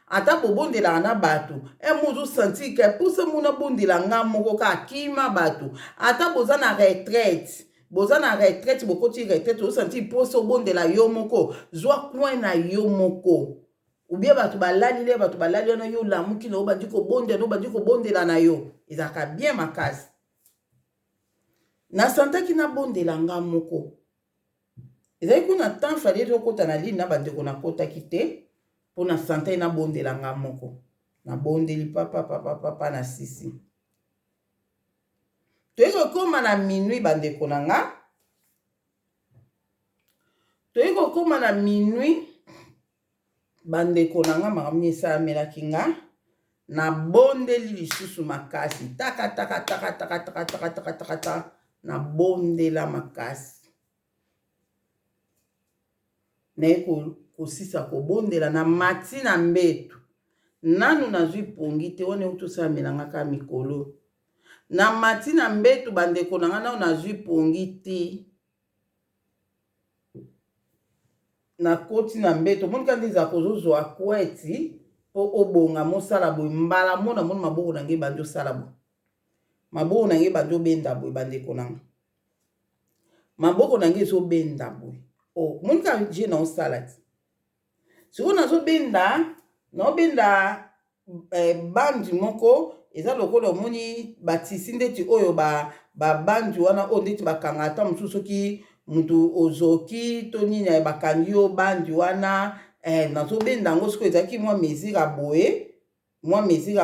ata bobondelaka na bato ere mo ozosanti ke mposa mona bondela nga moko ka akima bato ata boza na retraite bokoti retraite ozosanti mposa obondela yo moko zwa coin na yo moko ou bien bato balali wana yo lamuki na yo bandi kobondela na yo ezalaka bien makasi nasantaki nabondela nga moko ezali kuna temps fali tokota na ligne na bandeko nakotaki te mpo na sante nabondela nga moko nabondeli papa na sisi toyei kokóma na minuit bandeko na nga toyei kokóma na minuit bandeko na nga makambo esalamelaki nga nabondeli lisusu makasi taka nabondela makasi naye kosisa kobondela na mati na mbetu nanu nazwi pongi te wana eutosalamela ka mikolo na mati na mbetu bandeko na nga nanu nazwi pongi te nakoti na mbeto omoni kandi eza kozozwa kweti po obonga mosala boye mbala mona moni maboko na ngai bandi osala boye maboko na ngai bandi obenda boye bandeko nanga maboko na ngai ezobenda boye moni ka je na osala ti sikoyo nazobenda bandi moko eza lokola omoni batisi ndeti oyo babandi wana oyo ndeti bakanga ata mosusu soki mutu ozoki to nini bakangi yo bandi wana nazobenda yango sikoyo ezalaki mwa mesira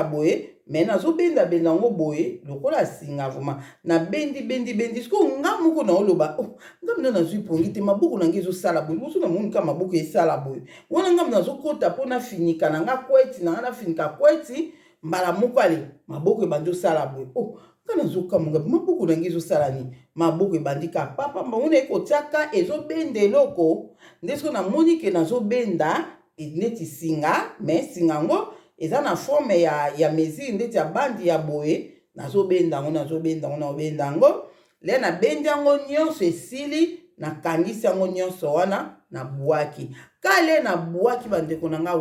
boye me nazobenda yango boye lokola singa vraimen nabendi sikoyo nga moko naoloba ngambi na nazwi pongi te maboko na ngai ezosala boye liboso na monika maboko esala boye wana ngambi nazokota mpo nafinika na nga kweti na nga nafinika kweti mbala moko ale maboko ebandi osala boye nazokamonga maboko na ngai ezosala nini maboko ebandi ka papa mbanguna ekotiaka ezobenda eloko nde siko namoni ke nazobenda neti singa me singa yango eza na forme ya mesure ndeti ya bandi ya boye nazobenda yango le nabendi yango nyonso esili nakangisi yango nyonso wana nabwaki kale nabwaki bandeko na nga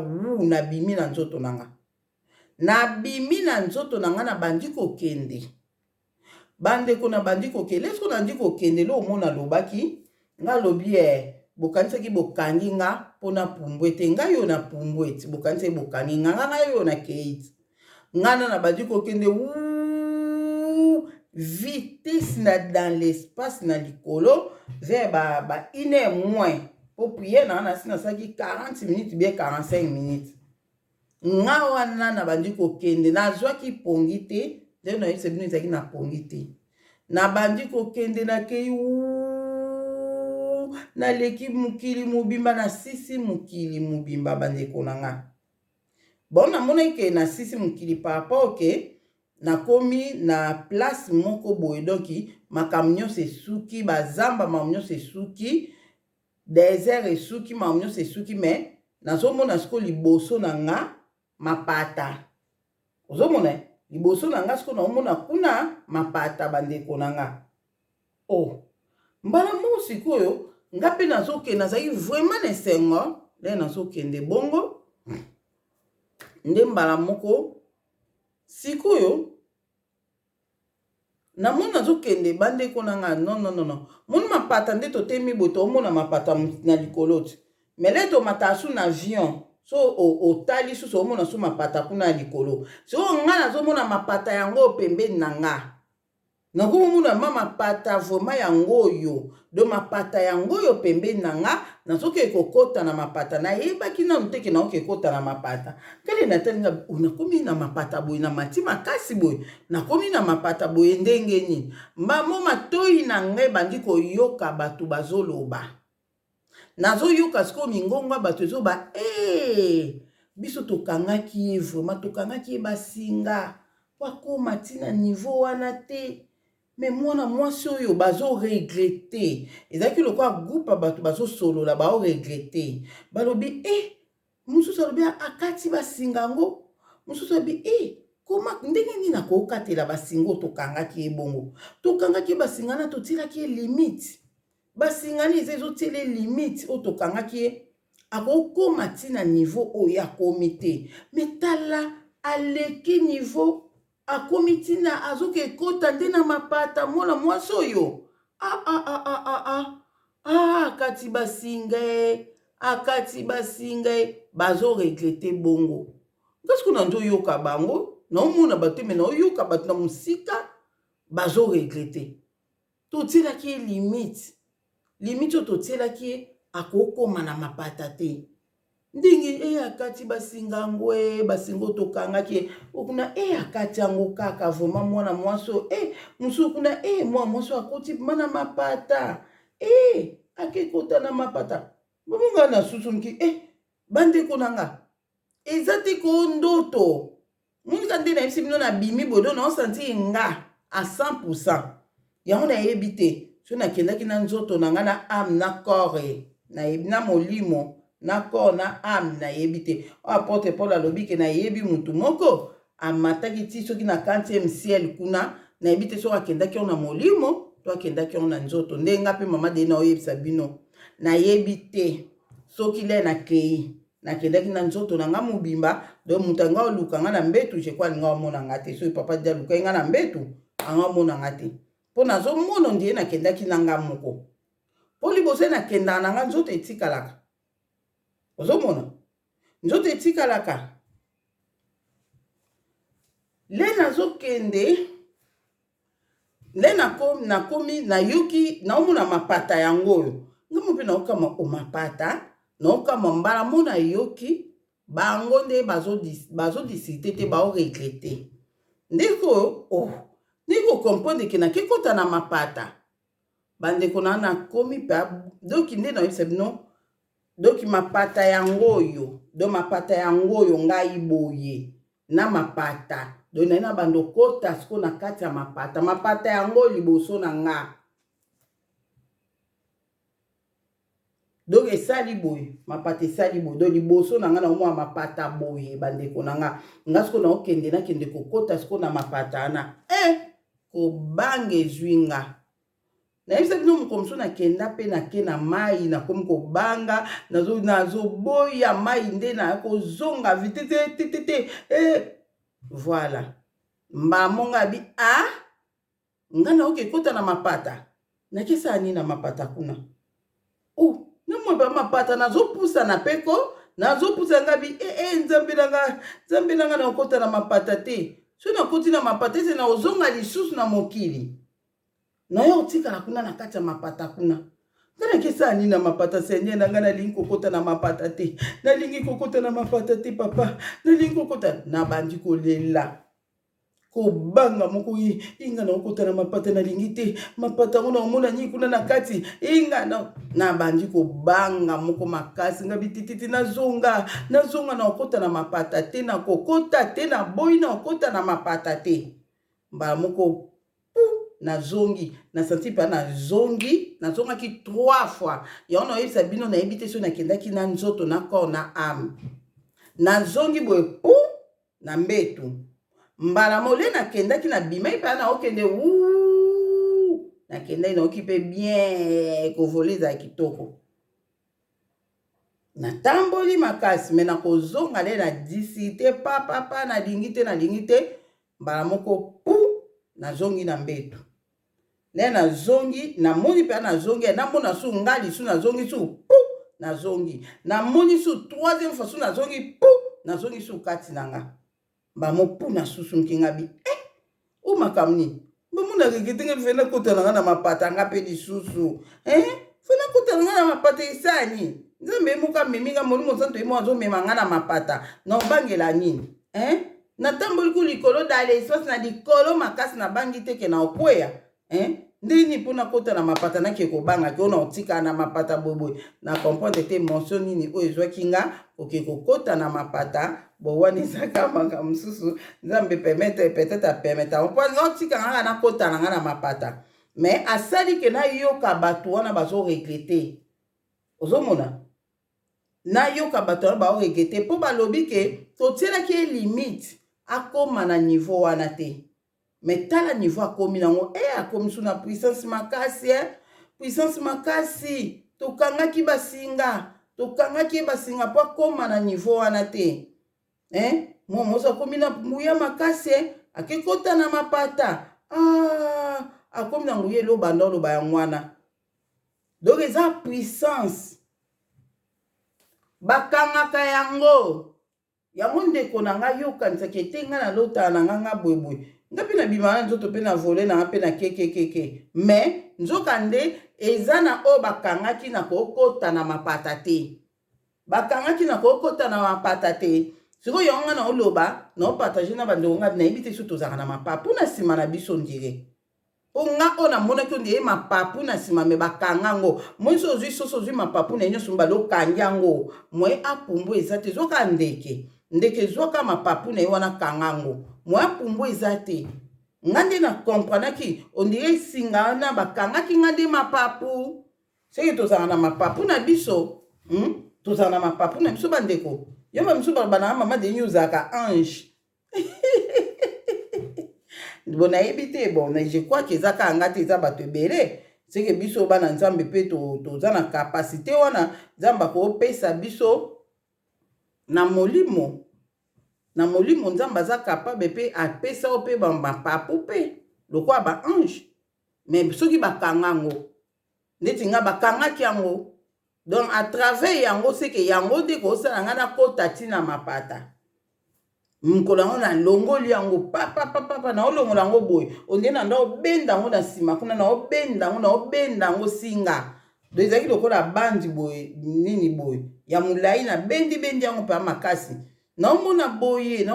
nabimi na nzoto na nga nabandi kokende bandeko na bandi kokende lesko nandi kokende lo omona lobaki nga lobi bokanisaki bokangi nga mpona pumbwe te ngai yo na pumbwe ti bokanisaki bokangi nga ngai yo na keiti ngana na bandi kokende vitesse na dans l'espace na likolo vers ba 1 heure moins po prier na nasi nasalaki 40 minutes bien 45 minutes nga wana na bandi kokende nazwaki pongi te nde nayebisa bino ezalaki na pongi te na bandi kokende nakei naleki mokili mobimba na sisi mokili mobimba bandeko na nga bon namonaki ke na sisi mokili par rapport ke nakomi na place moko boye donki makambo nyonso esuki bazamba makambo nyonso esuki désert esuki makambo nyonso esuki me nazomona siko liboso na nga mapata ozomona liboso na nga siko naomona kuna mapata bandeko na nga mbala mo sikoyo nga mpe nazokende nazalaki vraiment na esengo nde nazokende bongo nde mbala moko sikoyo namoni nazokende bandeko na nga non moni mapata nde totemi boye toomona mapata na likolo ti me le tomata su na avion so otali susu omona su mapata kuna ya likolo sikoyo nga nazomona mapata yango pembeni na nga nakomona mapata vraimen yango oyo do mapata yango oyo pembeni na nga nazoke kokota na mapata na yebaki na mteke na oke kota na mapata kale na talinga unakomi na mapata boy na mati makasi boy nakomi na mapata boy ndenge nini mbamo matoi na ngai bandi koyoka bato bazoloba nazoyoka siko mingongwa bato ezoba biso tokangaki ye vraiment tokangaki ye basinga wakoma tina niveau wana te mais mwana mwasi oyo bazo regrete ezalaki lokwa groupe bato bazo solola bao regrete balobi mususu alobi akati basinga ngo mususu alobi koma ndenge nini nakokatela basinga tokangaki ye bongo tokangaki basinga na totilaki ye limite basingani ezotele limite o tokangaki ye akokoma tina niveau oyo akomi te metala aleki niveau akomi tina azoke ekota nde na mapata mwana mwasi oyo akati basinga bazo regrete bongo kasi kuna nzo yoka bango naomona bato me naoyoka bato na mosika bazo regrete totilaki ye limite oyo totielaki ye akokoma na mapata te ndingi akati basinga ngo basinga tokangaki okuna akati yango kaka vraiment mwana mwasi musu kuna mwana mwasi akoti mana mapata akekota na mapata bomonga na susumki bandeko nanga eza te ko ndoto monika nde na yebisi bino na bimi bodo na osanti nga a 100% yango nayebi te so nakendaki na nzoto na nga na ame na corps na molimo na corps na ame nayebi te apotre Paul alobi ke nayebi mutu moko amataki ti soki na 40e ciel kuna nayebi te soki akendaki na molimo to akendaki na nzoto nde nga mpe mama de na oyebisa bino nayebi te soki le nakendaki na nzoto na nga mobimba do mutu anga oluka nga na mbetu je kwa alinga omona nga te soki papa dia luka nga na mbetu anga omona nga te mpo nazomona ndie nakendaki na nga moko mpo liboso nakendaka na nga nzoto etikalaka ozomona nzoto etikalaka le nazokende le nakomi nayoki naomona mapata yango oyo nga mpe naokama omapata naokama mbala mona yoki bango nde bazodisite te baoregrete ndeko ndeko comprendre ke nakekota na mapata bandeko na nakomi mpe doki nde nayebisa bino doki mapata yango oyo ngai boye na mapata do nayi na bando kota siko na kati ya mapata yango liboso na nga donc esali boye mapata esali boye do liboso na nga na omwa mapata boye bandeko na nga siko na okende nakende kokota siko na mapata ana kobanga ezwi nga nayebisa bino mokomso nakenda mpe nake na mai nakomi kobanga nazoboya mai nde na kozonga vitete voilà mbamonga bi nga naoki ekota na mapata nakesa nini na mapata kuna namweba mapata nazopusa na peko nazopusa nga bi nzambe nanga naokota na mapata te so nakoti na mapata ese naozonga lisusu na mokili nayo otikala kuna na kati ya mapata kuna nakesa nini na mapata senye na nga nalingi kokota na mapata te nalingi kokota na mapata te papa nalingi kokota na bandi kolela kobanga moko inga na okota na mapata nalingi te mapata ngo na omona nyi kuna na kati inga na bandi kobanga moko makasi nga bitititi nazonga na okota na mapata te na kokota te na boyi na okota na mapata te mbala moko nazongi na senti pa nazongaki 3 fois yango naoyebisa bino nayebi te so nakendaki na nzoto na corps na ame nazongi boye na mbetu mbala mole nakendaki na bimai mpe naokende nakendaki naoki mpe bien kovole ezala kitoko natamboli makasi me nakozonga le na disi te papa nalingi te mbala moko nazongi na mbetu le nazongi namoni mpe nazongi namona su ngali su nazongi su nazongi namoni su 3e fois su nazongi su kati na nga bamopu na susu nkinga bi makamni mbomona reketenge vena kota na nga na mapata nga mpe lisusu fona kota nga na mapata esani nzambe moka memika molimo santo emo azomema nga na mapata na obangela nini natamboli ku likolo dala espace na likolo makasi na bangi teke na okweya ndini mpona kota na mapata nake kobanga ke ona otika na mapata boboye na comprendre te mention nini oyo ezwaki nga oke kokota na mapata bowana ezaka makambo mosusu nzambe permettre peut-être apermettre mpo otika nga na kota na nga na mapata mais asali ke nayoka bato wana bazoregrete ozomona nayoka bato wana baoregrete mpo balobi ke totielaki ye limite akoma na niveau wana te mais tala niveau akomi nango akomi su na puissance makasi puissance makasi tokangaki basinga mpo akoma na niveau wana te momoso akomi na nguya makasi akekota na mapata akomi na nguya eloba ndo oloba yango wana donc eza puissance bakangaka yango ndeko na ngai yokanisaki ete ngai nalotala na nga boyeboye nga mpe na bimana nzoto mpe na vole na nga mpe na kekekeke mais nzoka nde eza na oyo bakangaki na kokota na mapata te sikoyo yango nga na oloba na opatage na bandeko nga nayebi te so tozalaka na mapapu na nsima na biso ndire mpo nga oyo namonaki ondire mapapu na nsima me bakanga yango moi so ozwi soso ozwi mapapu na nyonso balokangi yango moi apumbu eza te ezwaka ndeke ezwaka mapapu na ye wana kanga yango moi apumbu eza te nga nde na komprenaki ondire esinga wana bakangaki nga nde mapapu seke tozalaka na mapapu na biso bandeko yo bamiso balobana mama deni ozalaka ange bon nayebi te bon je crois que eza kanga te eza bato ebele seke biso bana nzambe mpe toza na kapasité wana nzambe akopesa biso na molimo nzambe aza capable mpe apesa o mpe bapapu mpe lokola ba ange mais soki bakanga yango ndeti nga bakangaki yango donc à travers yango seke yango nde kosala nga nakota ntina mapata mokolo yango nalongoli yango papapapapa naolongola yango boye onde na ndaobenda yango na nsima kuna naobenda yango singa do ezalaki lokola bandi boye nini boye ya molai nabendi yango mpe makasi naomona boye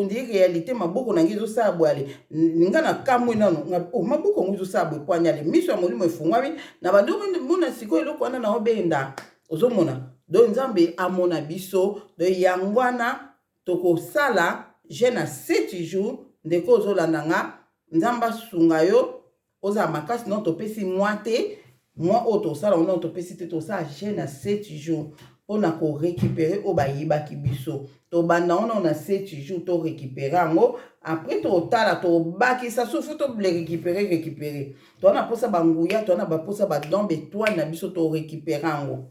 ndie réalité maboko nange ezosala boye nga na kamwe nano maboko yango ezosala boye po anyale miso ya molimo efungwami na bandomona sikoyo eloko wana naobenda ozomona do nzambe amona biso do yango wana tokosala jeune na 7 jours ndeko ozolanda nga nzambe asunga yo ozala makasi no topesi mwa te mwa oyo tosala ono topesi te tosala jeune na 7 jours mpona korécupere oyo bayebaki biso tobanda ono na 7 jours torécupere yango après totala tobakisa sofu récupere toana posa banguya toana baposa badon betoile na biso torécupere yango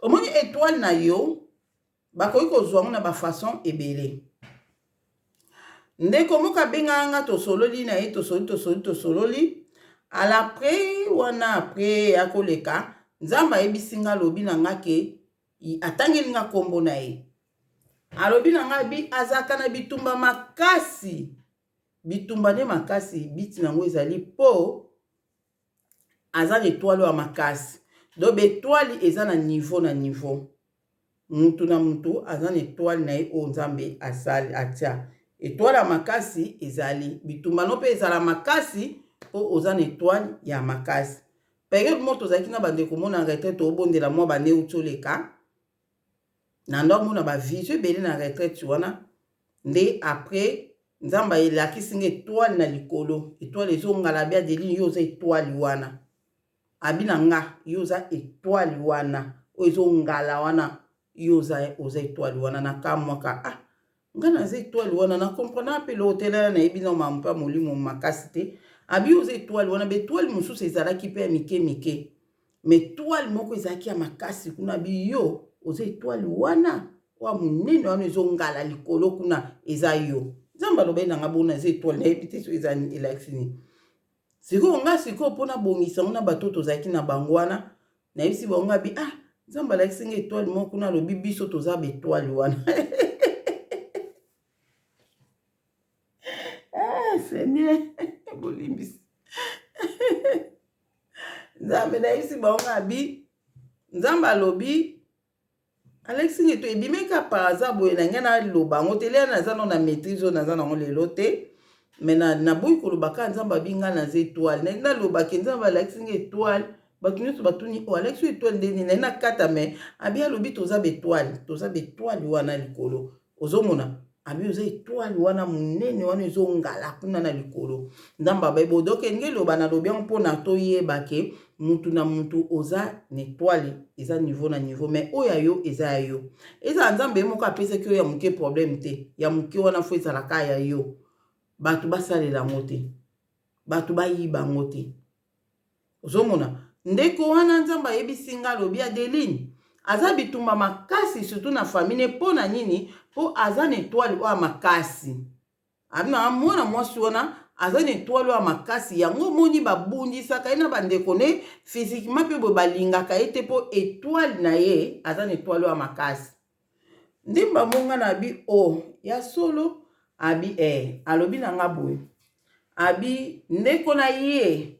omoni étoile na yo bakoki kozwa yango na bafaçon ebele ndeko moko abengaka nga tosololi na ye tosololi alapres wana apres akoleka nzambe ayebisi nga alobi na nga ke atangeli nga nkombo na ye alobi na nga azalaka na bitumba makasi bitumba nde makasi biti nango ezali po aza na étoile ya makasi donc étoile eza na niveau mutu na mutu aza na étoile na ye oyo nzambe asali atia étoile ya makasi ezali bitumba no mpe ezala makasi po oza na étoile ya makasi période mo tozalaki na bandeko mona retraite tobondela mwa baneuti oleka na ndo mona bavision ebele na retraite wana nde après nzambe elakisi nga étoile na likolo étoile ezongala bia delini yo oza étoile wana abina nga yo oza étoile wana oyo ezongala wana yo oza étoile wana na kamwaka nga naza étoile wana na comprendre mpe lotelala nayebi na mampa molimo makasi te abi oza étoile wana baétoile mosusu ezalaki mpe ya mike mais étoile moko ezalaki ya makasi kuna biyo oza étoile wana wa monene wana ezongala likolo kuna eza yo nzambe alobai nanga bona eza étoile nayebi te so ezani elakisi nini sikoyo nga sikoyo mpona bongisa ngo na bato tozalaki na bango wana nayebisi bango nga bi nzambe alakisi nga étoile moko kuna alobi biso toza baétoile wana Seigneur, bolimbisi nzambe na isi baonga abi nzambe alobi Alexis Ngeto ebimeka par hasard boye na ngana loba ngo tele na zano na maîtrise na zano ngo lelo te mais na boyi koloba ka nzambe binga na ze étoile na loba ke nzambe Alexis Ngeto batu nyonso batuni o Alexis étoile ndeni na kata mais abi alobi toza étoile wana likolo ozomona abi oza étoile wana munene wana ezongala kuna na likolo nzamba bayebo donc ngelo bana lobi mpona toyeba ke mutu na mutu oza étoile eza niveau na niveau mais oya yo eza yo eza nzambe moko apesa ki ya muke problème te ya muke wana fo ezalaka ya yo batu basalela ngote batu bayiba ngote ozomona ndeko wana nzamba yebisinga lobi Adeline aza bitumba makasi surtout na famille pona nini po aza étoile oya makasi abina mwana mwasi wana aza étoile oya makasi yango moni babundisaka ina bandeko ne physiquement pe bo balingaka ete po étoile na ye aza étoile oya makasi ndimba monga na bi o ya solo abi alobi na nga boye abi ndeko na ye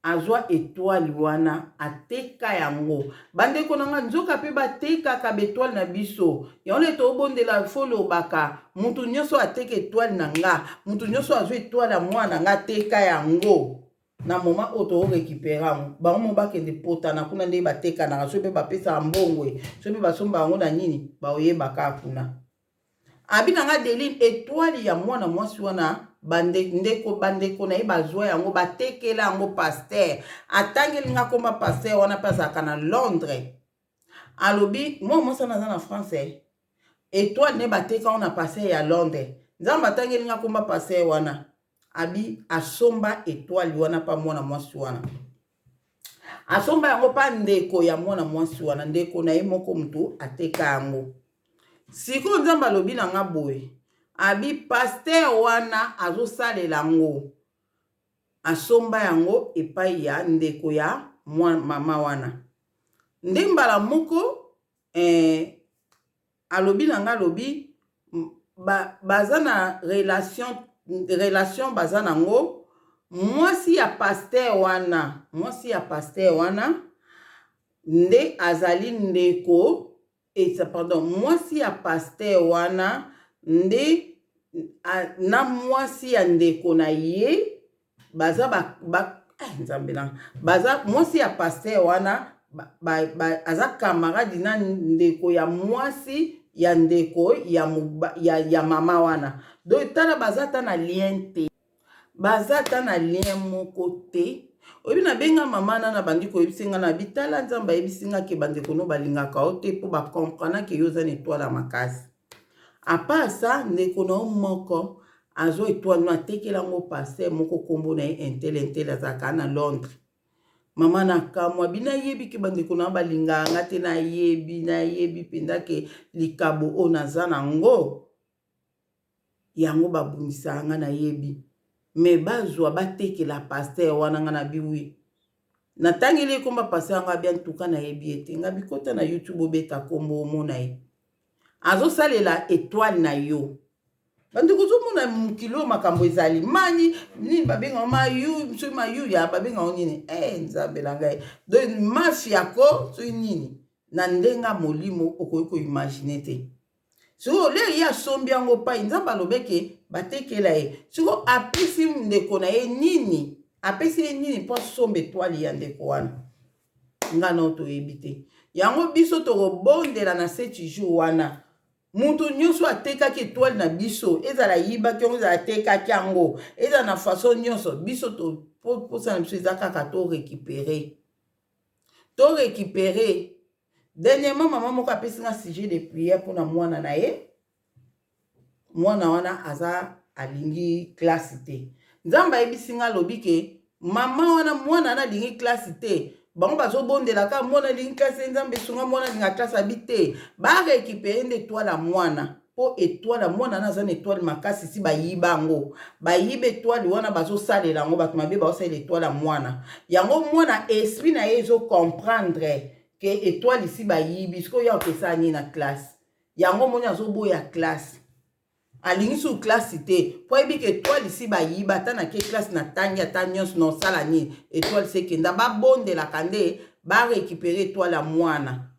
azwa étoile wana ateka yango bandeko nanga nzoka pe batekaka étoile na biso yone to bondela folo baka mutu nyonso ateka étoile na nga mutu nyonso azwa étoile ya mwana nga teka yango na moment oto récupérer bango mo bakende potana kuna nde bateka na so pe bapesa mbongwe so pe basomba yango na nini baoyebaka kuna abina nga Adeline étoile ya mwana mwasi wana bandeko na ye bazwa yango batekela yango pasteur atangeli nga komba pasteur wana pasaka na Londres alobi mwasa naza na France étoile ne bateka ona pasteur ya Londres nzamba atangeli nga komba pasteur wana abi asomba étoile wana pa mwana mwasi wana asomba yango pa ndeko ya mwana mwasi wana ndeko na ye moko mutu ateka yango siko nzamba alobi na nga boye abi pasteur wana azosalela yango asomba yango epai ya ndeko ya mama wana nde mbala moko alobi na nga alobi baza na relation baza nango mwasi ya pasteur wana nde azali ndeko mwasi ya pasteur wana nde na mwasi ya ndeko na ye baza baza mwasi ya pasteur wana aza camarade na ndeko ya mwasi ya ndeko ya mama wana donc tala baza ta na lien te baza ta na lien moko te oyebi na benga mama na bandi koyebisinga na bitala nzamba yebisinga ke bandeko no balingaka o te po bakomprana ke yo za na étoile ya makasi apa sa ndeko na moko azo étoile no atekela ngo pasteur moko kombo na ye intel azaka na Londres mama na kamwa bina yebi ke bandeko na balinganga te na yebi penda ke likabo o naza nango yango babundisa nga na yebi me bazwa batekela pasteur wana nga na biwi natangeli komba pasteur nga bien tuka na yebi ete nga bikota na YouTube obeta kombo omona ye azosalela étoile na yo bandeko zomona mukilo makambo ezali mani nini babenga mayu so mayu ya babenga nini nzambe na ngai donc mafia ko so nini na ndenga molimo okoki ko imaginer te so le ya sombi yango pa nzamba lobeke batekela ye so apesi ndeko na ye nini apesi ye nini po sombe étoile ya ndeko wana ngana to yebite yango biso to robondela na 7 jours wana mutu nyonso atekaki étoile na biso ezala yibaki yango ezala atekaki yango ezala na façon nyonso biso posana biso eza kaka to récupérer dernièrement mama moko apesi nga sujet de prière mpona mwana na ye mwana wana aza alingi classe te nzambe ayebisi nga alobi ke mama wana mwana ana alingi classe te bango bazobondelaka mwana alingi classe nzambe esunga mwana alinga classe abi te barécupere nde étoile ya mwana po étoile ya mwana na aza na étoile makasi si bayiba yango bayiba étoile wana bazosalela yango bato mabe bazosalela étoile ya mwana yango mwana esprit na ye ezocomprendre ke étoile isi bayibi sikoyo ya opesa nini na classe yango moni azoboya classe alingi sur classe te po yebi ke étoile ici bayiba ta na ke classe na tangi ata nyonso na osala nini étoile sekenda babondelaka nde barécupere étoile ya mwana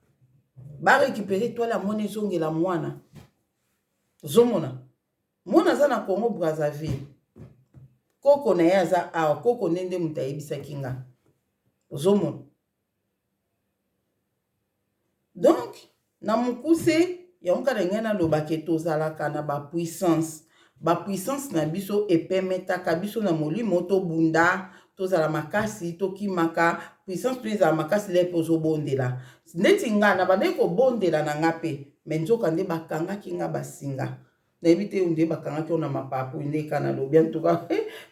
barécupere étoile ya mwana ezongela mwana ozomona mwana aza na Congo Brazzaville koko na ye aza awa koko nde moto ayebisaki nga ozomona donc na mokuse yango kala ngai nalobaki tozalaka na bapuissance na biso epermetaka biso na molimo tobunda tozala makasi tokimaka puissance to ezala makasi le mpe ozobondela neti nga na bandeki kobondela na nga mpe me nzoka nde bakangaki nga basinga nayebi te nde bakangaki oyo na mapapu nde ka nalobi antuka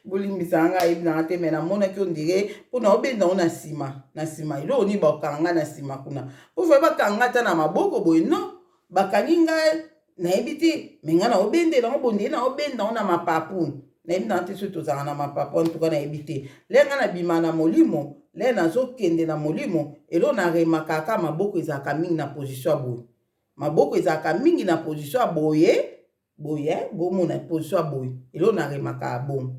bolimbisaka nga ayebi nanga te me namonaki o ndire mpona obenda ngo na nsima elo oni bakanga na nsima kuna ofa bakanga ata na maboko boye non bakangi ngai nayebi te me ngai na obendela ngo bondeli na obenda ngo na mapapu nayebi nanga te soki tozalaka na mapapu antuka nayebi te le ngai nabima na molimo le nazokende na molimo elo naremaka kaka maboko ezalaka mingi na position ya boye maboko ezalaka mingi na position ya boye bomona position ya boye elo naremaka bongo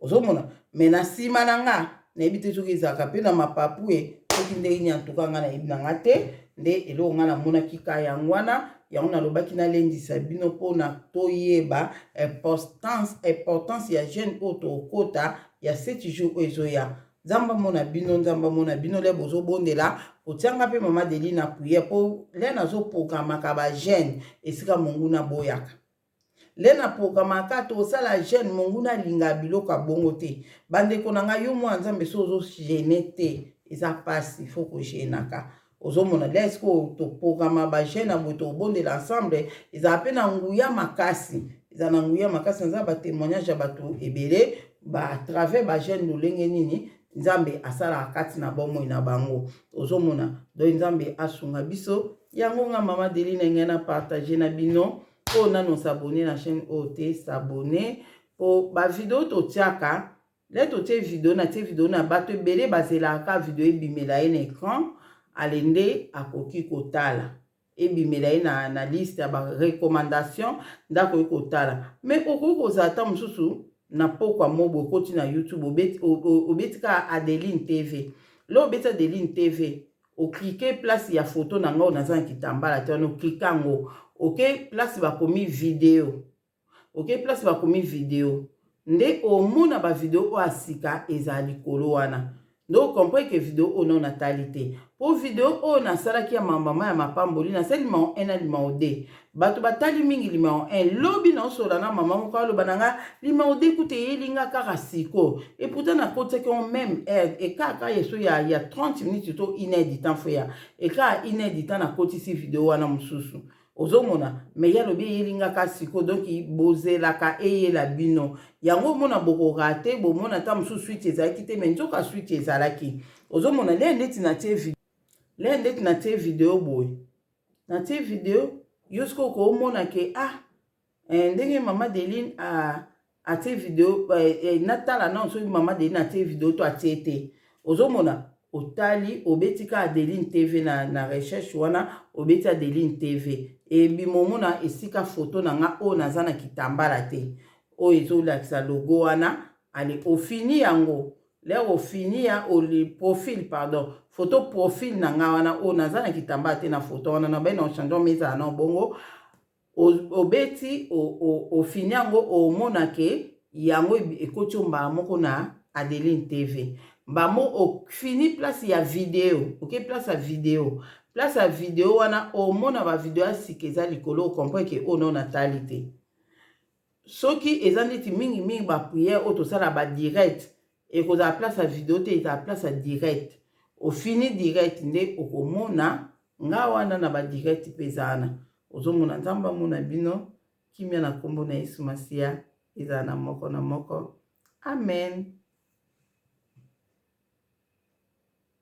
ozomona me na nsima na nga nayebi te soki ezalaka mpe na mapapu soki ndenge nini antuka nga nayebi nanga te nde eloko nga namonaki ka yango wana yango nalobaki nalendisa bino mpona toyeba importance ya jeune oyo tokota ya 7 jours oyo ezoya nzamba mona bino le bozobondela otianga mpe mama Deli na priere mpo le nazoprogrammaka bajeune esika monguna boyaka le na programmaka tosala jeune monguna alinga biloko ya bongo te bandeko na ngai yo mwana nzambe so ozogene te eza pasi fo kogenaka ozomona le esiko toprograma bajeune aboye tobondela ensemble ezala mpe na nguya makasi eza na nguya makasi naza batémoignage ya bato ebele batravers bajeune lolenge nini nzambe asalaka kati na bomoi na bango ozomona donc nzambe asunga biso yango nga mama Deli na ngai na partage na bino po nano s'abonner na chaîne oyo te s'abonner po bavideo totiaka le totie video na tie video na bato ebele bazelaka video ebimela ye na écran alende akoki kotala ebimela ye na liste ya barecommandation ndakoki kotala mais okoki kozala ta mosusu na pokwa mobo okoti na YouTube obetika Adeline TV lo obeti Adeline TV oklike place ya photo na nga naza na kitambala te wana oklike yango ok place bakomi video place bakomi video nde omona ba video oyo asika eza likolo wana donc comprends que video oyo na natali te po video oyo nasalaki ya mambama ya mapamboli nasali limao 1 na limao 2 bato batali mingi limao 1 lobi naosola na mama moko aloba na nga limao 2 kute yelinga kaka siko et pourtant nakotiaki on même ekaka yeso ya 30 minutes to 1 heure du temps fo ya ekaka 1 heure du temps nakotisi video wana mosusu ozomona me ya lobi eyelingaka siko donc bozelaka eyela bino yango omona bokoka te bomona ta mosusu switch ezalaki te me nzoka switch ezalaki ozomona le ndeti na tie video boye na tie video yo siko okomona ke ndenge mama Deli atie video natala na soki mama Deli na tie video to atie te ozomona otali obetika Adeline TV na recherche wana obeti Adeline TV ebimomona esika photo na nga oyo naza na kitambala te oyo ezolakisa logo wana ale ofini yango le ofini ya profil pardon photo profil na nga wana oyo naza na kitambala te na photo wana na bena ochangeant meza na bongo obeti ofini yango omonake yango ekoti mbala moko na Adeline TV bamo ofini place ya video ok place ya video wana omona ba video asika eza likolo okomprendre ke ono natali te soki eza neti mingi ba prière oyo tosala ba direct ekozala place ya video te ezala place ya direct ofini direct nde okomona nga wana na ba direct mpe ezana ozomona nzambe amona bino kimia na kombo na Yesu Masiya ezala na moko amen.